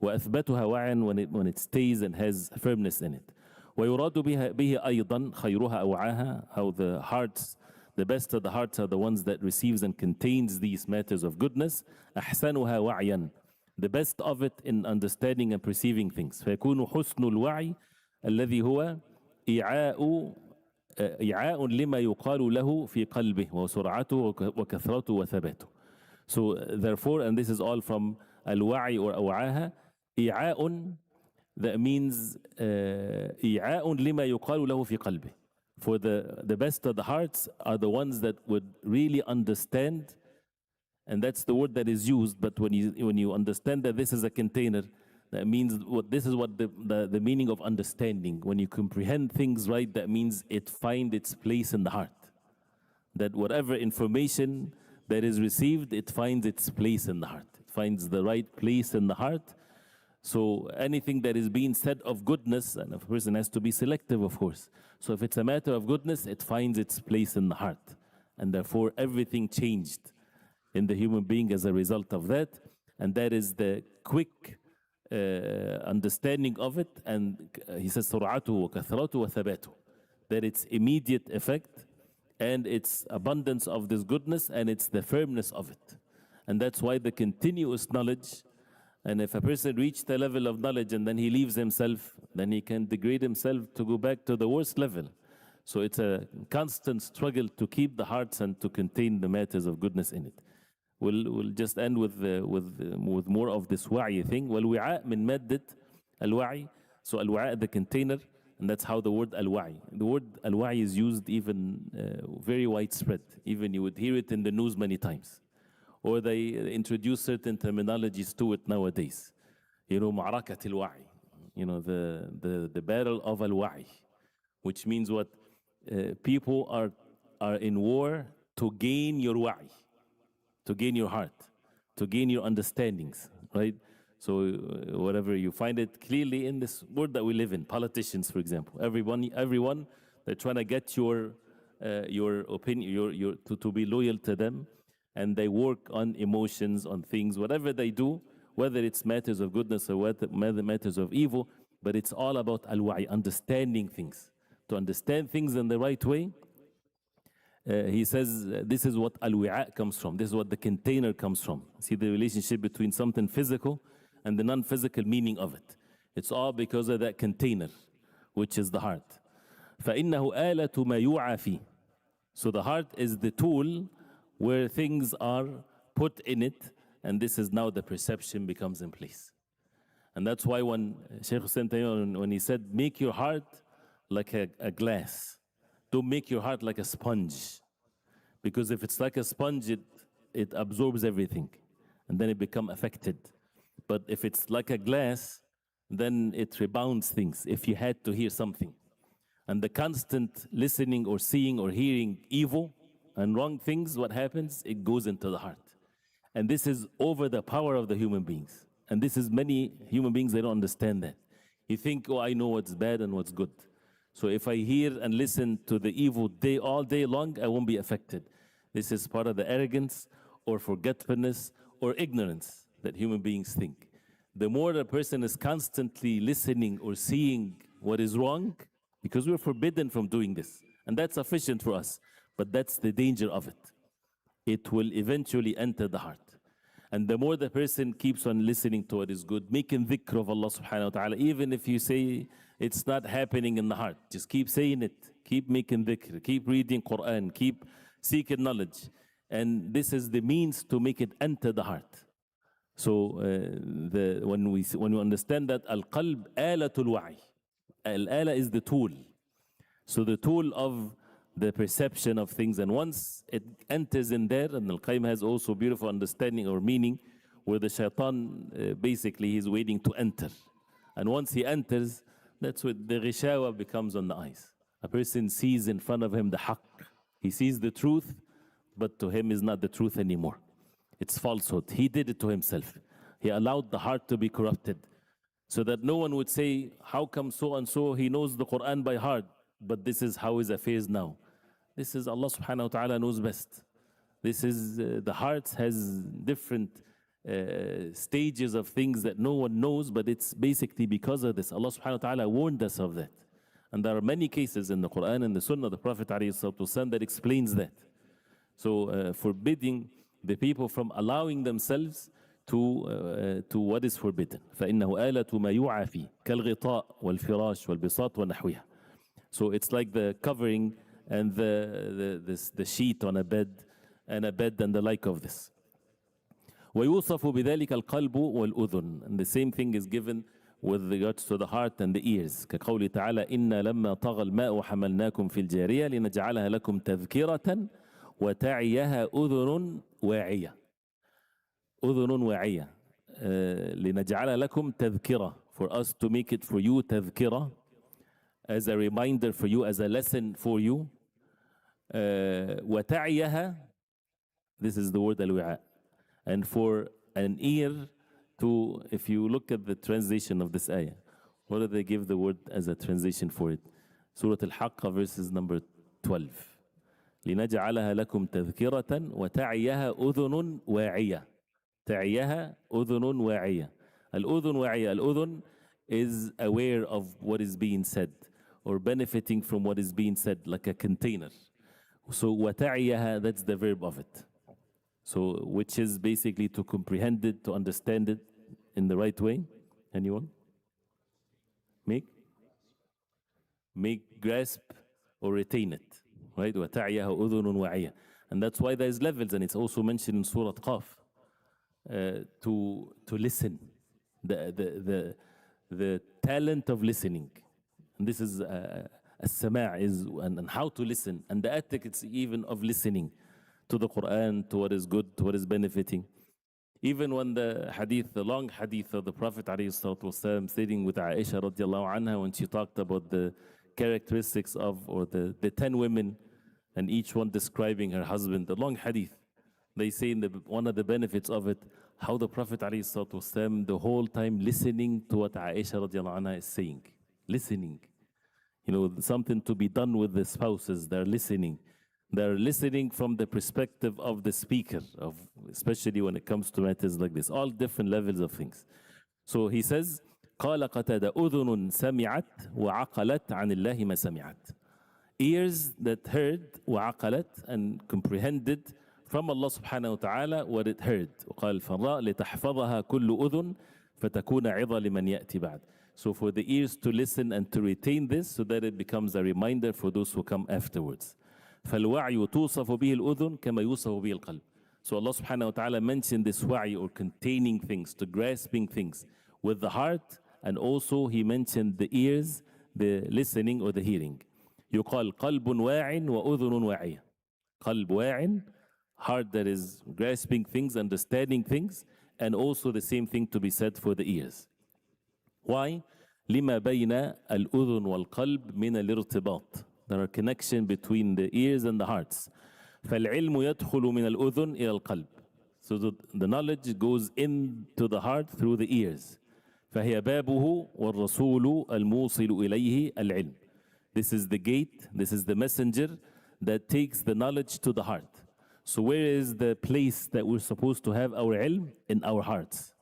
وأثبتها وعيا, when it stays and has firmness in it. ويراد به أيضا خيرها أوعاها, how the hearts, the best of the hearts are the ones that receives and contains these matters of goodness. أحسنها وعيا, the best of it in understanding and perceiving things. فيكون حسن الوعي الذي هو إيعاء لما يقال له في قلبه وسرعته وكثرته وثباته. So therefore, and this is all from al-wa'i or أوعاها, إيعاء, that means إيعاء لما يقال له في قلبه. For the best of the hearts are the ones that would really understand, and that's the word that is used. But when you understand that this is a container, that means this is what the meaning of understanding. When you comprehend things right, that means it finds its place in the heart. That whatever information that is received, it finds its place in the heart. It finds the right place in the heart. So anything that is being said of goodness, and a person has to be selective, of course. So if it's a matter of goodness, it finds its place in the heart. And therefore, everything changed in the human being as a result of that. And that is the quick understanding of it. And he says, سرعته وكثرته وثباته. That it's immediate effect, and its abundance of this goodness, and it's the firmness of it. And that's why the continuous knowledge. And if a person reached a level of knowledge and then he leaves himself, then he can degrade himself to go back to the worst level. So it's a constant struggle to keep the hearts and to contain the matters of goodness in it. We'll just end with more of this wa'i thing. والوعاء من مادة الوعي. So الوعاء, the container, and that's how the word al-wa'i. The word al-wa'i is used even very widespread. Even you would hear it in the news many times. Or they introduce certain terminologies to it nowadays. You know, معركة الوعي. You know, the battle of al-wa'i, which means what? People are in war to gain your wa'i, to gain your heart, to gain your understandings, right? So whatever you find it clearly in this world that we live in, politicians, for example, everyone, they're trying to get your opinion, to be loyal to them, and they work on emotions, on things, whatever they do, whether it's matters of goodness or whether matters of evil, but it's all about al-wa'i, understanding things. To understand things in the right way, he says this is what al-wi'a comes from. This is what the container comes from. See the relationship between something physical and the non-physical meaning of it. It's all because of that container, which is the heart. فَإِنَّهُ آلَةُ مَا يُوعَى فِيهِ. So the heart is the tool where things are put in it, and this is now the perception becomes in place. And that's why when Shaykh Hussain Tayyib, when he said, make your heart like a glass, don't make your heart like a sponge. Because if it's like a sponge, it absorbs everything, and then it becomes affected. But if it's like a glass, then it rebounds things if you had to hear something. And the constant listening or seeing or hearing evil and wrong things, what happens? It goes into the heart. And this is over the power of the human beings. And this is many human beings, they don't understand that. You think, oh, I know what's bad and what's good. So if I hear and listen to the evil all day long, I won't be affected. This is part of the arrogance or forgetfulness or ignorance that human beings think. The more a person is constantly listening or seeing what is wrong, because we're forbidden from doing this, and that's sufficient for us, but that's the danger of it. It will eventually enter the heart. And the more the person keeps on listening to what is good, making dhikr of Allah subhanahu wa ta'ala, even if you say it's not happening in the heart, just keep saying it, keep making dhikr, keep reading Quran, keep seeking knowledge. And this is the means to make it enter the heart. So when we understand that al-qalb alatul wa'i, al-ala is the tool. So the tool of the perception of things, and once it enters in there, and Al-Qayyim has also beautiful understanding or meaning where the shaitan basically he's waiting to enter, and once he enters, that's what the ghishawa becomes on the eyes. A person sees in front of him the haqq, he sees the truth, but to him is not the truth anymore, it's falsehood. He did it to himself. He allowed the heart to be corrupted, so that no one would say, how come so and so he knows the Quran by heart, but this is how his affairs now. This is Allah subhanahu wa ta'ala knows best. This is, the heart has different stages of things that no one knows, but it's basically because of this. Allah subhanahu wa ta'ala warned us of that. And there are many cases in the Quran and the Sunnah of the Prophet ﷺ that explains that. So forbidding the people from allowing themselves to what is forbidden. فَإِنَّهُ آلَةُ مَا يُوعَى فِيهِ كَالْغِطَاء وَالْفِرَاشِ وَالْبِسَاطِ وَنَحْوِهَا. So it's like the covering and the sheet on a bed and the like of this. وَيُوصَفُ بِذَلِكَ الْقَلْبُ وَالْأُذُنُ. And the same thing is given with regards to the heart and the ears. كقول تعالى إِنَّا لَمَّا طَغَى الْمَاءُ حَمَلْنَاكُمْ فِي الْجَارِيَةِ لِنَجْعَلَهَا لَكُمْ تَذْكِرَةً وَتَعِيَهَا أُذُنٌ واعية. أذن واعية. لنجعل لكم تذكرة, for us to make it for you تذكرة, as a reminder for you, as a lesson for you. وتعيها, this is the word al-wi'a. And for an ear to, if you look at the translation of this ayah, what do they give the word as a translation for it? Surah Al-Haqq verses number 12. لنجعلها لكم تذكرة وتعيها أذن واعية. تعيها أذن واعية. الأذن واعية. الأذن is aware of what is being said or benefiting from what is being said, like a container. So وتعيها, that's the verb of it. So which is basically to comprehend it, to understand it in the right way. Anyone? Make, grasp, or retain it. Right? وَتَعْيَهَا أُذُنٌ وَعِيَةٌ. And that's why there's levels, and it's also mentioned in Surah Qaf, to listen. The talent of listening. And this is as-sama' is and how to listen. And the etiquettes even of listening to the Quran, to what is good, to what is benefiting. Even when the hadith, the long hadith of the Prophet ﷺ sitting with Aisha radiallahu anha, when she talked about the characteristics of, or the 10 women, and each one describing her husband, the long hadith, they say in one of the benefits of it, how the Prophet ﷺ the whole time listening to what Aisha radiallahu anha is saying. Listening. You know, something to be done with the spouses, they're listening. They're listening from the perspective of the speaker, especially when it comes to matters like this, all different levels of things. So he says, قال قتادة أذن سمعت وعقلت عن الله ما سمعت. Ears that heard وعقلت and comprehended from Allah subhanahu wa ta'ala what it heard. وقال الفراء لتحفظها كل أذن فتكون عظة لمن يأتي بعد. So for the ears to listen and to retain this so that it becomes a reminder for those who come afterwards. فالوعي توصف به الأذن كما يوصف به القلب. So Allah subhanahu wa ta'ala mentioned this wa'i, or containing things, to grasping things with the heart, and also he mentioned the ears, the listening or the hearing. يقال قلب واع وأذن واعية. قلب واع, heart that is grasping things, understanding things, and also the same thing to be said for the ears. Why? لما بين الأذن والقلب من الارتباط. There are connection between the ears and the hearts. فالعلم يدخل من الأذن إلى القلب. So the knowledge goes into the heart through the ears. فهي بابه والرسول الموصل إليه العلم. This is the gate, this is the messenger that takes the knowledge to the heart. So where is the place that we're supposed to have our ilm? In our hearts.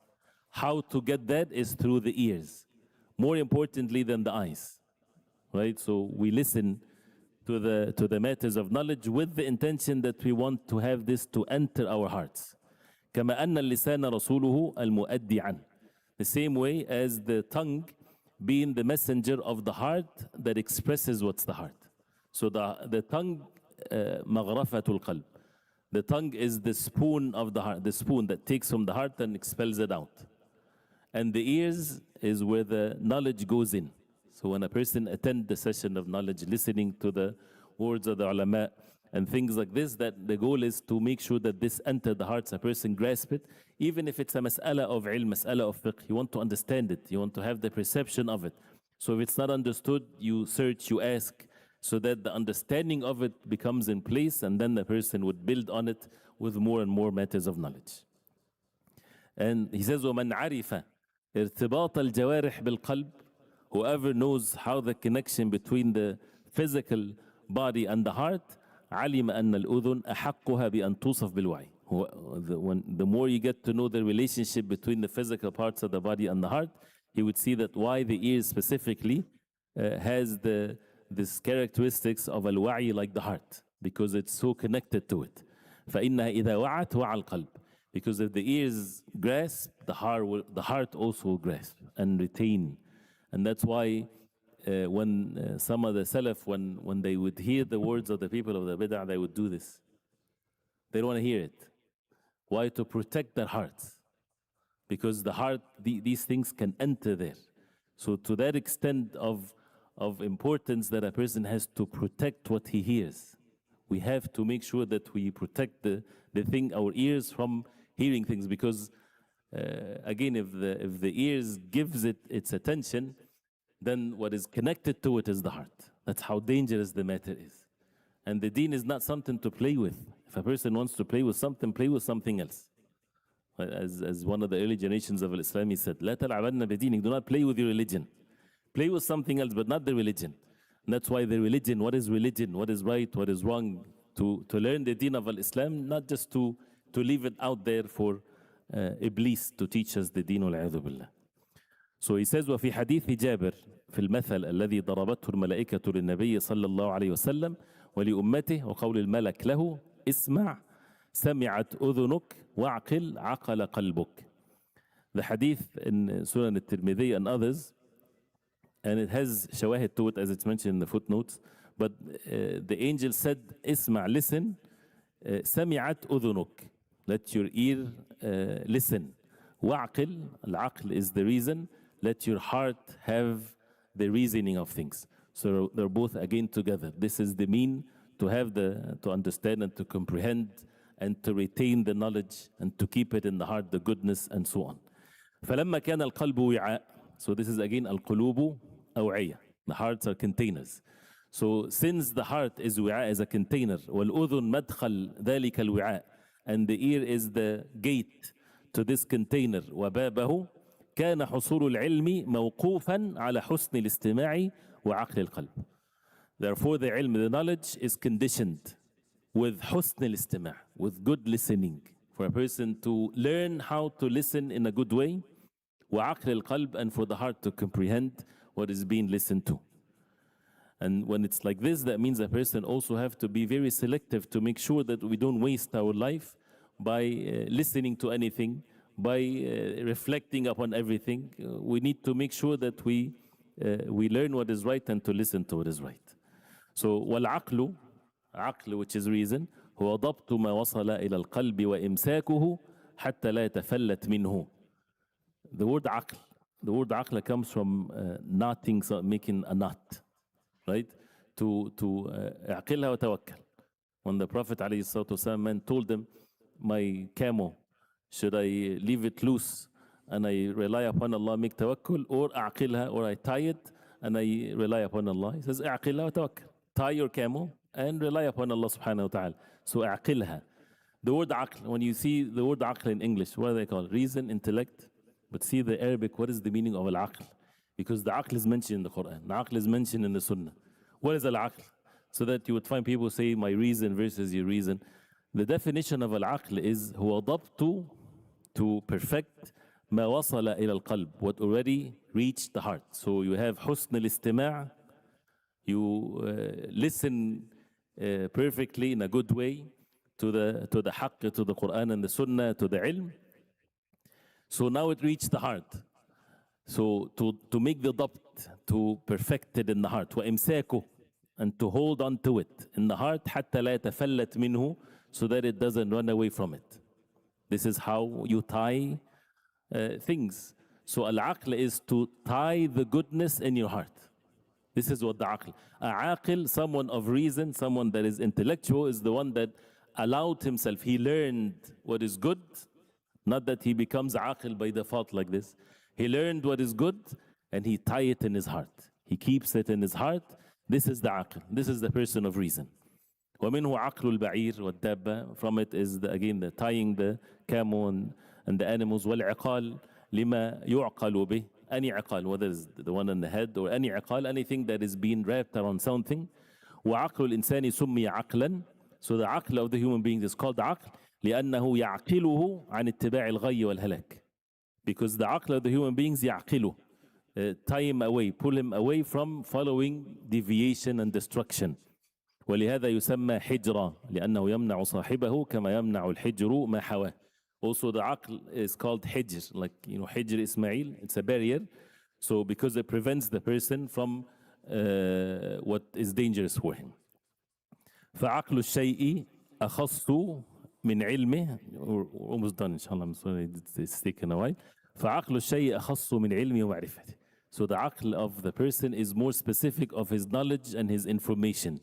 How to get that is through the ears, more importantly than the eyes. Right? So we listen to the matters of knowledge with the intention that we want to have this to enter our hearts. كما أن اللسان رسوله المؤدي عنه. The same way as the tongue being the messenger of the heart that expresses what's the heart. So the tongue, مغرفة القلب. The tongue is the spoon of the heart, the spoon that takes from the heart and expels it out. And the ears is where the knowledge goes in. So when a person attends the session of knowledge, listening to the words of the ulama and things like this, that the goal is to make sure that this enters the hearts, a person grasp it, even if it's a mas'ala of ilm, mas'ala of fiqh, you want to understand it, you want to have the perception of it. So if it's not understood, you search, you ask, so that the understanding of it becomes in place, and then the person would build on it with more and more matters of knowledge. And he says, وَمَنْ عَرِفَ ارتباط الجوارح بالقلب, whoever knows how the connection between the physical body and the heart, علم أن الأذن أحقها بأن توصف بالوعي. The more you get to know the relationship between the physical parts of the body and the heart, he would see that why the ear specifically has this characteristics of al-wa'i like the heart, because it's so connected to it. فإنها إذا وعت وعى القلب. Because if the ears grasp, the heart also will grasp and retain. And that's why when some of the Salaf, when they would hear the words of the people of the Bid'ah, they would do this. They don't want to hear it. Why? To protect their hearts. Because the heart, these things can enter there. So to that extent of importance that a person has to protect what he hears. We have to make sure that we protect the thing, our ears, from hearing things, because again, if the ears gives it its attention, then what is connected to it is the heart. That's how dangerous the matter is. And the deen is not something to play with. If a person wants to play with something else. As one of the early generations of Islam, he said, لا تلعبن بدينك, do not play with your religion. Play with something else, but not the religion. And that's why the religion, what is right, what is wrong, to learn the deen of Islam, not just to leave it out there for Iblis to teach us the deen والعياذ بالله. So he says, وفي حديث جابر في المثل الذي ضربته الملائكة للنبي صلى الله عليه وسلم ولأمته وقول الملك له اسمع سمعت أذنك وعقل عقل قلبك. The hadith in Sunan al-Tirmidhi and others, and it has shawahid to it as it's mentioned in the footnotes, but the angel said, اسمع, listen, سمعت أذنك, let your ear listen. وعقل, al-aql is the reason, let your heart have the reasoning of things. So they're both again together. This is the mean to have to understand and to comprehend and to retain the knowledge and to keep it in the heart, the goodness and so on. فلما كان القلب وعاء. So this is again القلوب أوعية. The hearts are containers. So since the heart is وعاء, as a container, والأذن مدخل ذلك الوعاء, and the ear is the gate to this container, وبابه, كان حصول العلم موقوفا على حسن الاستماع وعقل القلب. Therefore the ilm, the knowledge, is conditioned with حسن الاستماع, with good listening, for a person to learn how to listen in a good way, وعقل القلب, and for the heart to comprehend what is being listened to. And when it's like this, that means a person also have to be very selective to make sure that we don't waste our life by listening to anything, by reflecting upon everything. We need to make sure that we learn what is right and to listen to what is right. So والعقل, عقل, which is reason, هو ضبط ما وصل إلى القلب وإمساكه حتى لا يتفلت منه. The word عقل comes from knotting, so making a knot, right? To اعقلها وتوكل. When the Prophet ﷺ told them, my camel, should I leave it loose and I rely upon Allah, make tawakkul, or أعقلها, or I tie it and I rely upon Allah? He says اعقلها وتوكل. Tie your camel and rely upon Allah subhanahu wa ta'ala. So أعقلها. The word aql, when you see the word aql in English, what do they call? Reason, intellect. But see the Arabic, what is the meaning of al-aql? Because the aql is mentioned in the Quran. The aql is mentioned in the Sunnah. What is al-aql? So that you would find people say my reason versus your reason. The definition of al-aql is هو ضبط, to perfect ما وصل إلى القلب, what already reached the heart. So you have حسن الاستماع, you listen perfectly in a good way to the haqq, to the Quran and the Sunnah, to the ilm. So now it reached the heart. So to make the dabt, to perfect it in the heart, وإمساكه, and to hold on to it in the heart, حتى لا يتفلت منه, so that it doesn't run away from it. This is how you tie things. So al-aql is to tie the goodness in your heart. This is what the aql. Aqil, someone of reason, someone that is intellectual, is the one that allowed himself. He learned what is good, not that he becomes aqil by default like this. He learned what is good and he tie it in his heart. He keeps it in his heart. This is the aql. This is the person of reason. ومنه عقل البعير والدابة. From it is again the tying the camel and the animals. والعقال لما يعقل به. Any عقال, whether it's the one on the head or any عقال, anything that is being wrapped around something. وعقل الإنسان سمي عقلا. So the عقل of the human being is called عقل لأنه يعقله عن اتباع الغي والهلاك. Because the عقل of the human beings يعقله, tie him away, pull him away from following deviation and destruction. ولهذا يسمى حجرا لأنه يمنع صاحبه كما يمنع الحجر ما حواه. Also the aql is called hijr, like hijr Ismail, it's a barrier. So because it prevents the person from what is dangerous for him. فعقل الشيء أخص من علمه. We're almost done inshallah, I'm sorry it's taken a while. فعقل الشيء أخص من علمه ومعرفته. So the aql of the person is more specific of his knowledge and his information.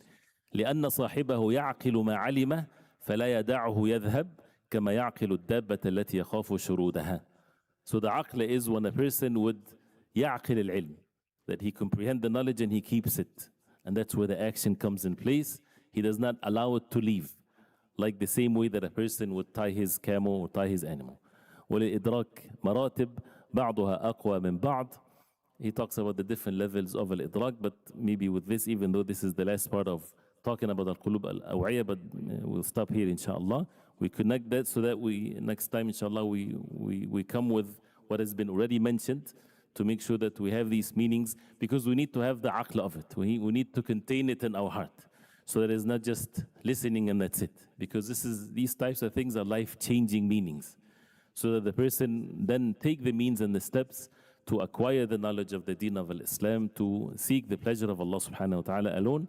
لأن صاحبه يعقل ما علمه فلا يدعه يذهب كما يعقل الدابة التي يخاف شرودها. So the aql is when a person would يعقل العلم, that he comprehend the knowledge and he keeps it. And that's where the action comes in place. He does not allow it to leave. like the same way that a person would tie his camel or tie his animal. وللإدراك مراتب بعضها أقوى من بعض. He talks about the different levels of al-idrak, but maybe with this, even though this is the last part of talking about al-qulub al-aw'iyah, but we'll stop here, inshallah. We connect that so that we, next time, inshallah, we come with what has been already mentioned to make sure that we have these meanings, because we need to have the aql of it. We need to contain it in our heart, so that it's not just listening and that's it. Because these types of things are life-changing meanings, so that the person then take the means and the steps to acquire the knowledge of the deen of Islam, to seek the pleasure of Allah subhanahu wa ta'ala alone,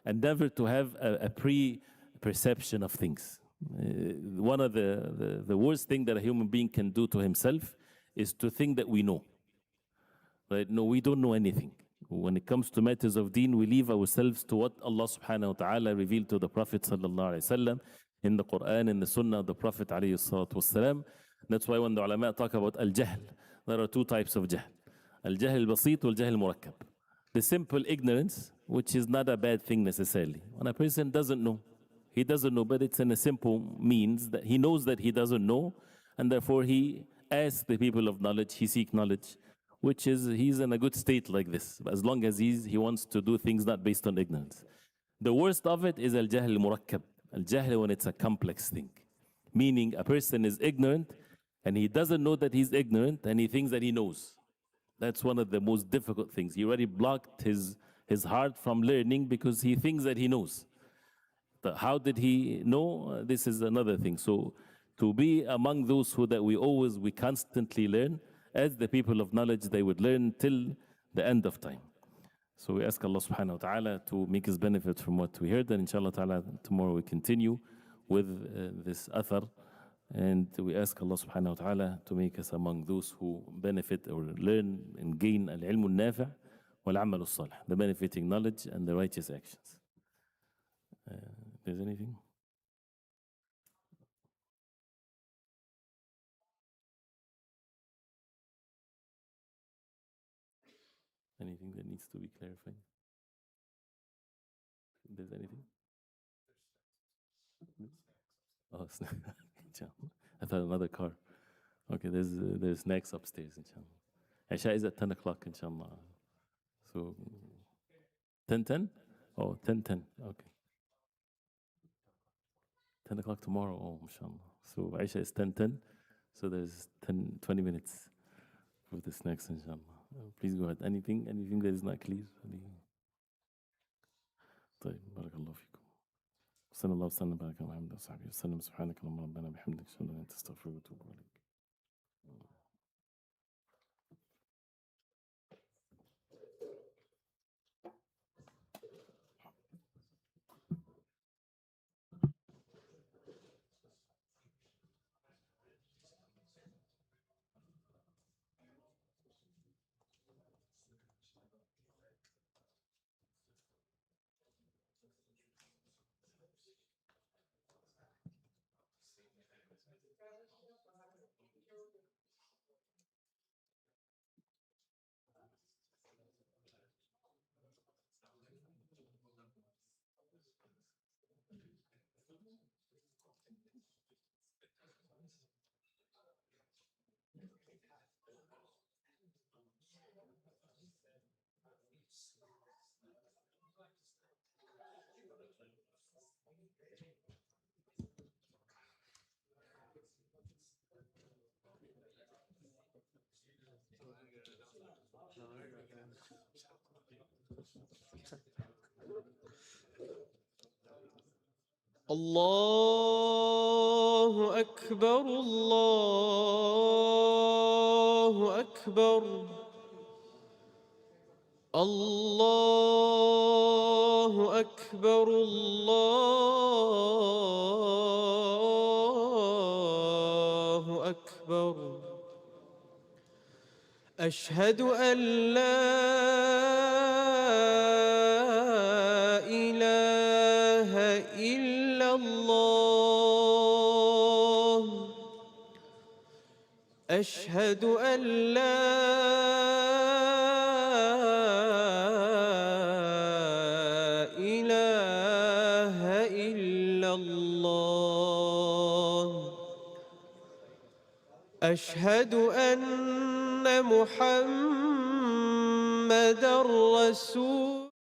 and never to have a pre-perception of things. One of the worst thing that a human being can do to himself is to think that we know. Right? No, we don't know anything. When it comes to matters of deen, we leave ourselves to what Allah subhanahu wa ta'ala revealed to the Prophet sallallahu alayhi wa sallam in the Quran, in the Sunnah of the Prophet alayhi salatu wasalam. That's why when the ulama talk about al-jahl, there are two types of jahl. Al-jahl al-basit wal-jahl al-murakkab. The simple ignorance, which is not a bad thing necessarily. When a person doesn't know, he doesn't know, but it's in a simple means that he knows that he doesn't know, and therefore he asks the people of knowledge, he seeks knowledge, which is, he's in a good state like this, as long as he wants to do things not based on ignorance. The worst of it is al-jahl al-murakkab. Al-jahl when it's a complex thing, meaning a person is ignorant, and he doesn't know that he's ignorant, and he thinks that he knows. That's one of the most difficult things. He already blocked his heart from learning because he thinks that he knows. How did he know? This is another thing. So to be among those that we constantly learn, as the people of knowledge, they would learn till the end of time. So we ask Allah subhanahu wa ta'ala to make us benefit from what we heard, and inshallah ta'ala tomorrow we continue with this athar. And we ask Allah subhanahu wa ta'ala to make us among those who benefit or learn and gain al-ilm al-nafi' wal-amal al-salih, the benefiting knowledge and the righteous actions. If there's anything? Anything that needs to be clarified? If there's anything? Oh, I thought another car. Okay, there's snacks upstairs, inshallah. Isha is at 10 o'clock, inshallah. So, 10:10? Oh, 10:10, okay. 10 o'clock tomorrow, oh, inshallah. So, Isha is 10:10, so there's 20 minutes for the snacks, inshallah. Please go ahead. Anything that is not clear? طيب بارك الله فيكم. صلى الله وسلم وبارك على محمد وصحبه وسلم. سبحانك اللهم ربنا بحمدك اشهد ان لا اله الا انت استغفرك واتوب اليك. الله أكبر الله أكبر الله أكبر الله أكبر أشهد أن لا إله إلا الله أشهد أن لا إله إلا إلا الله أشهد أن محمد رسول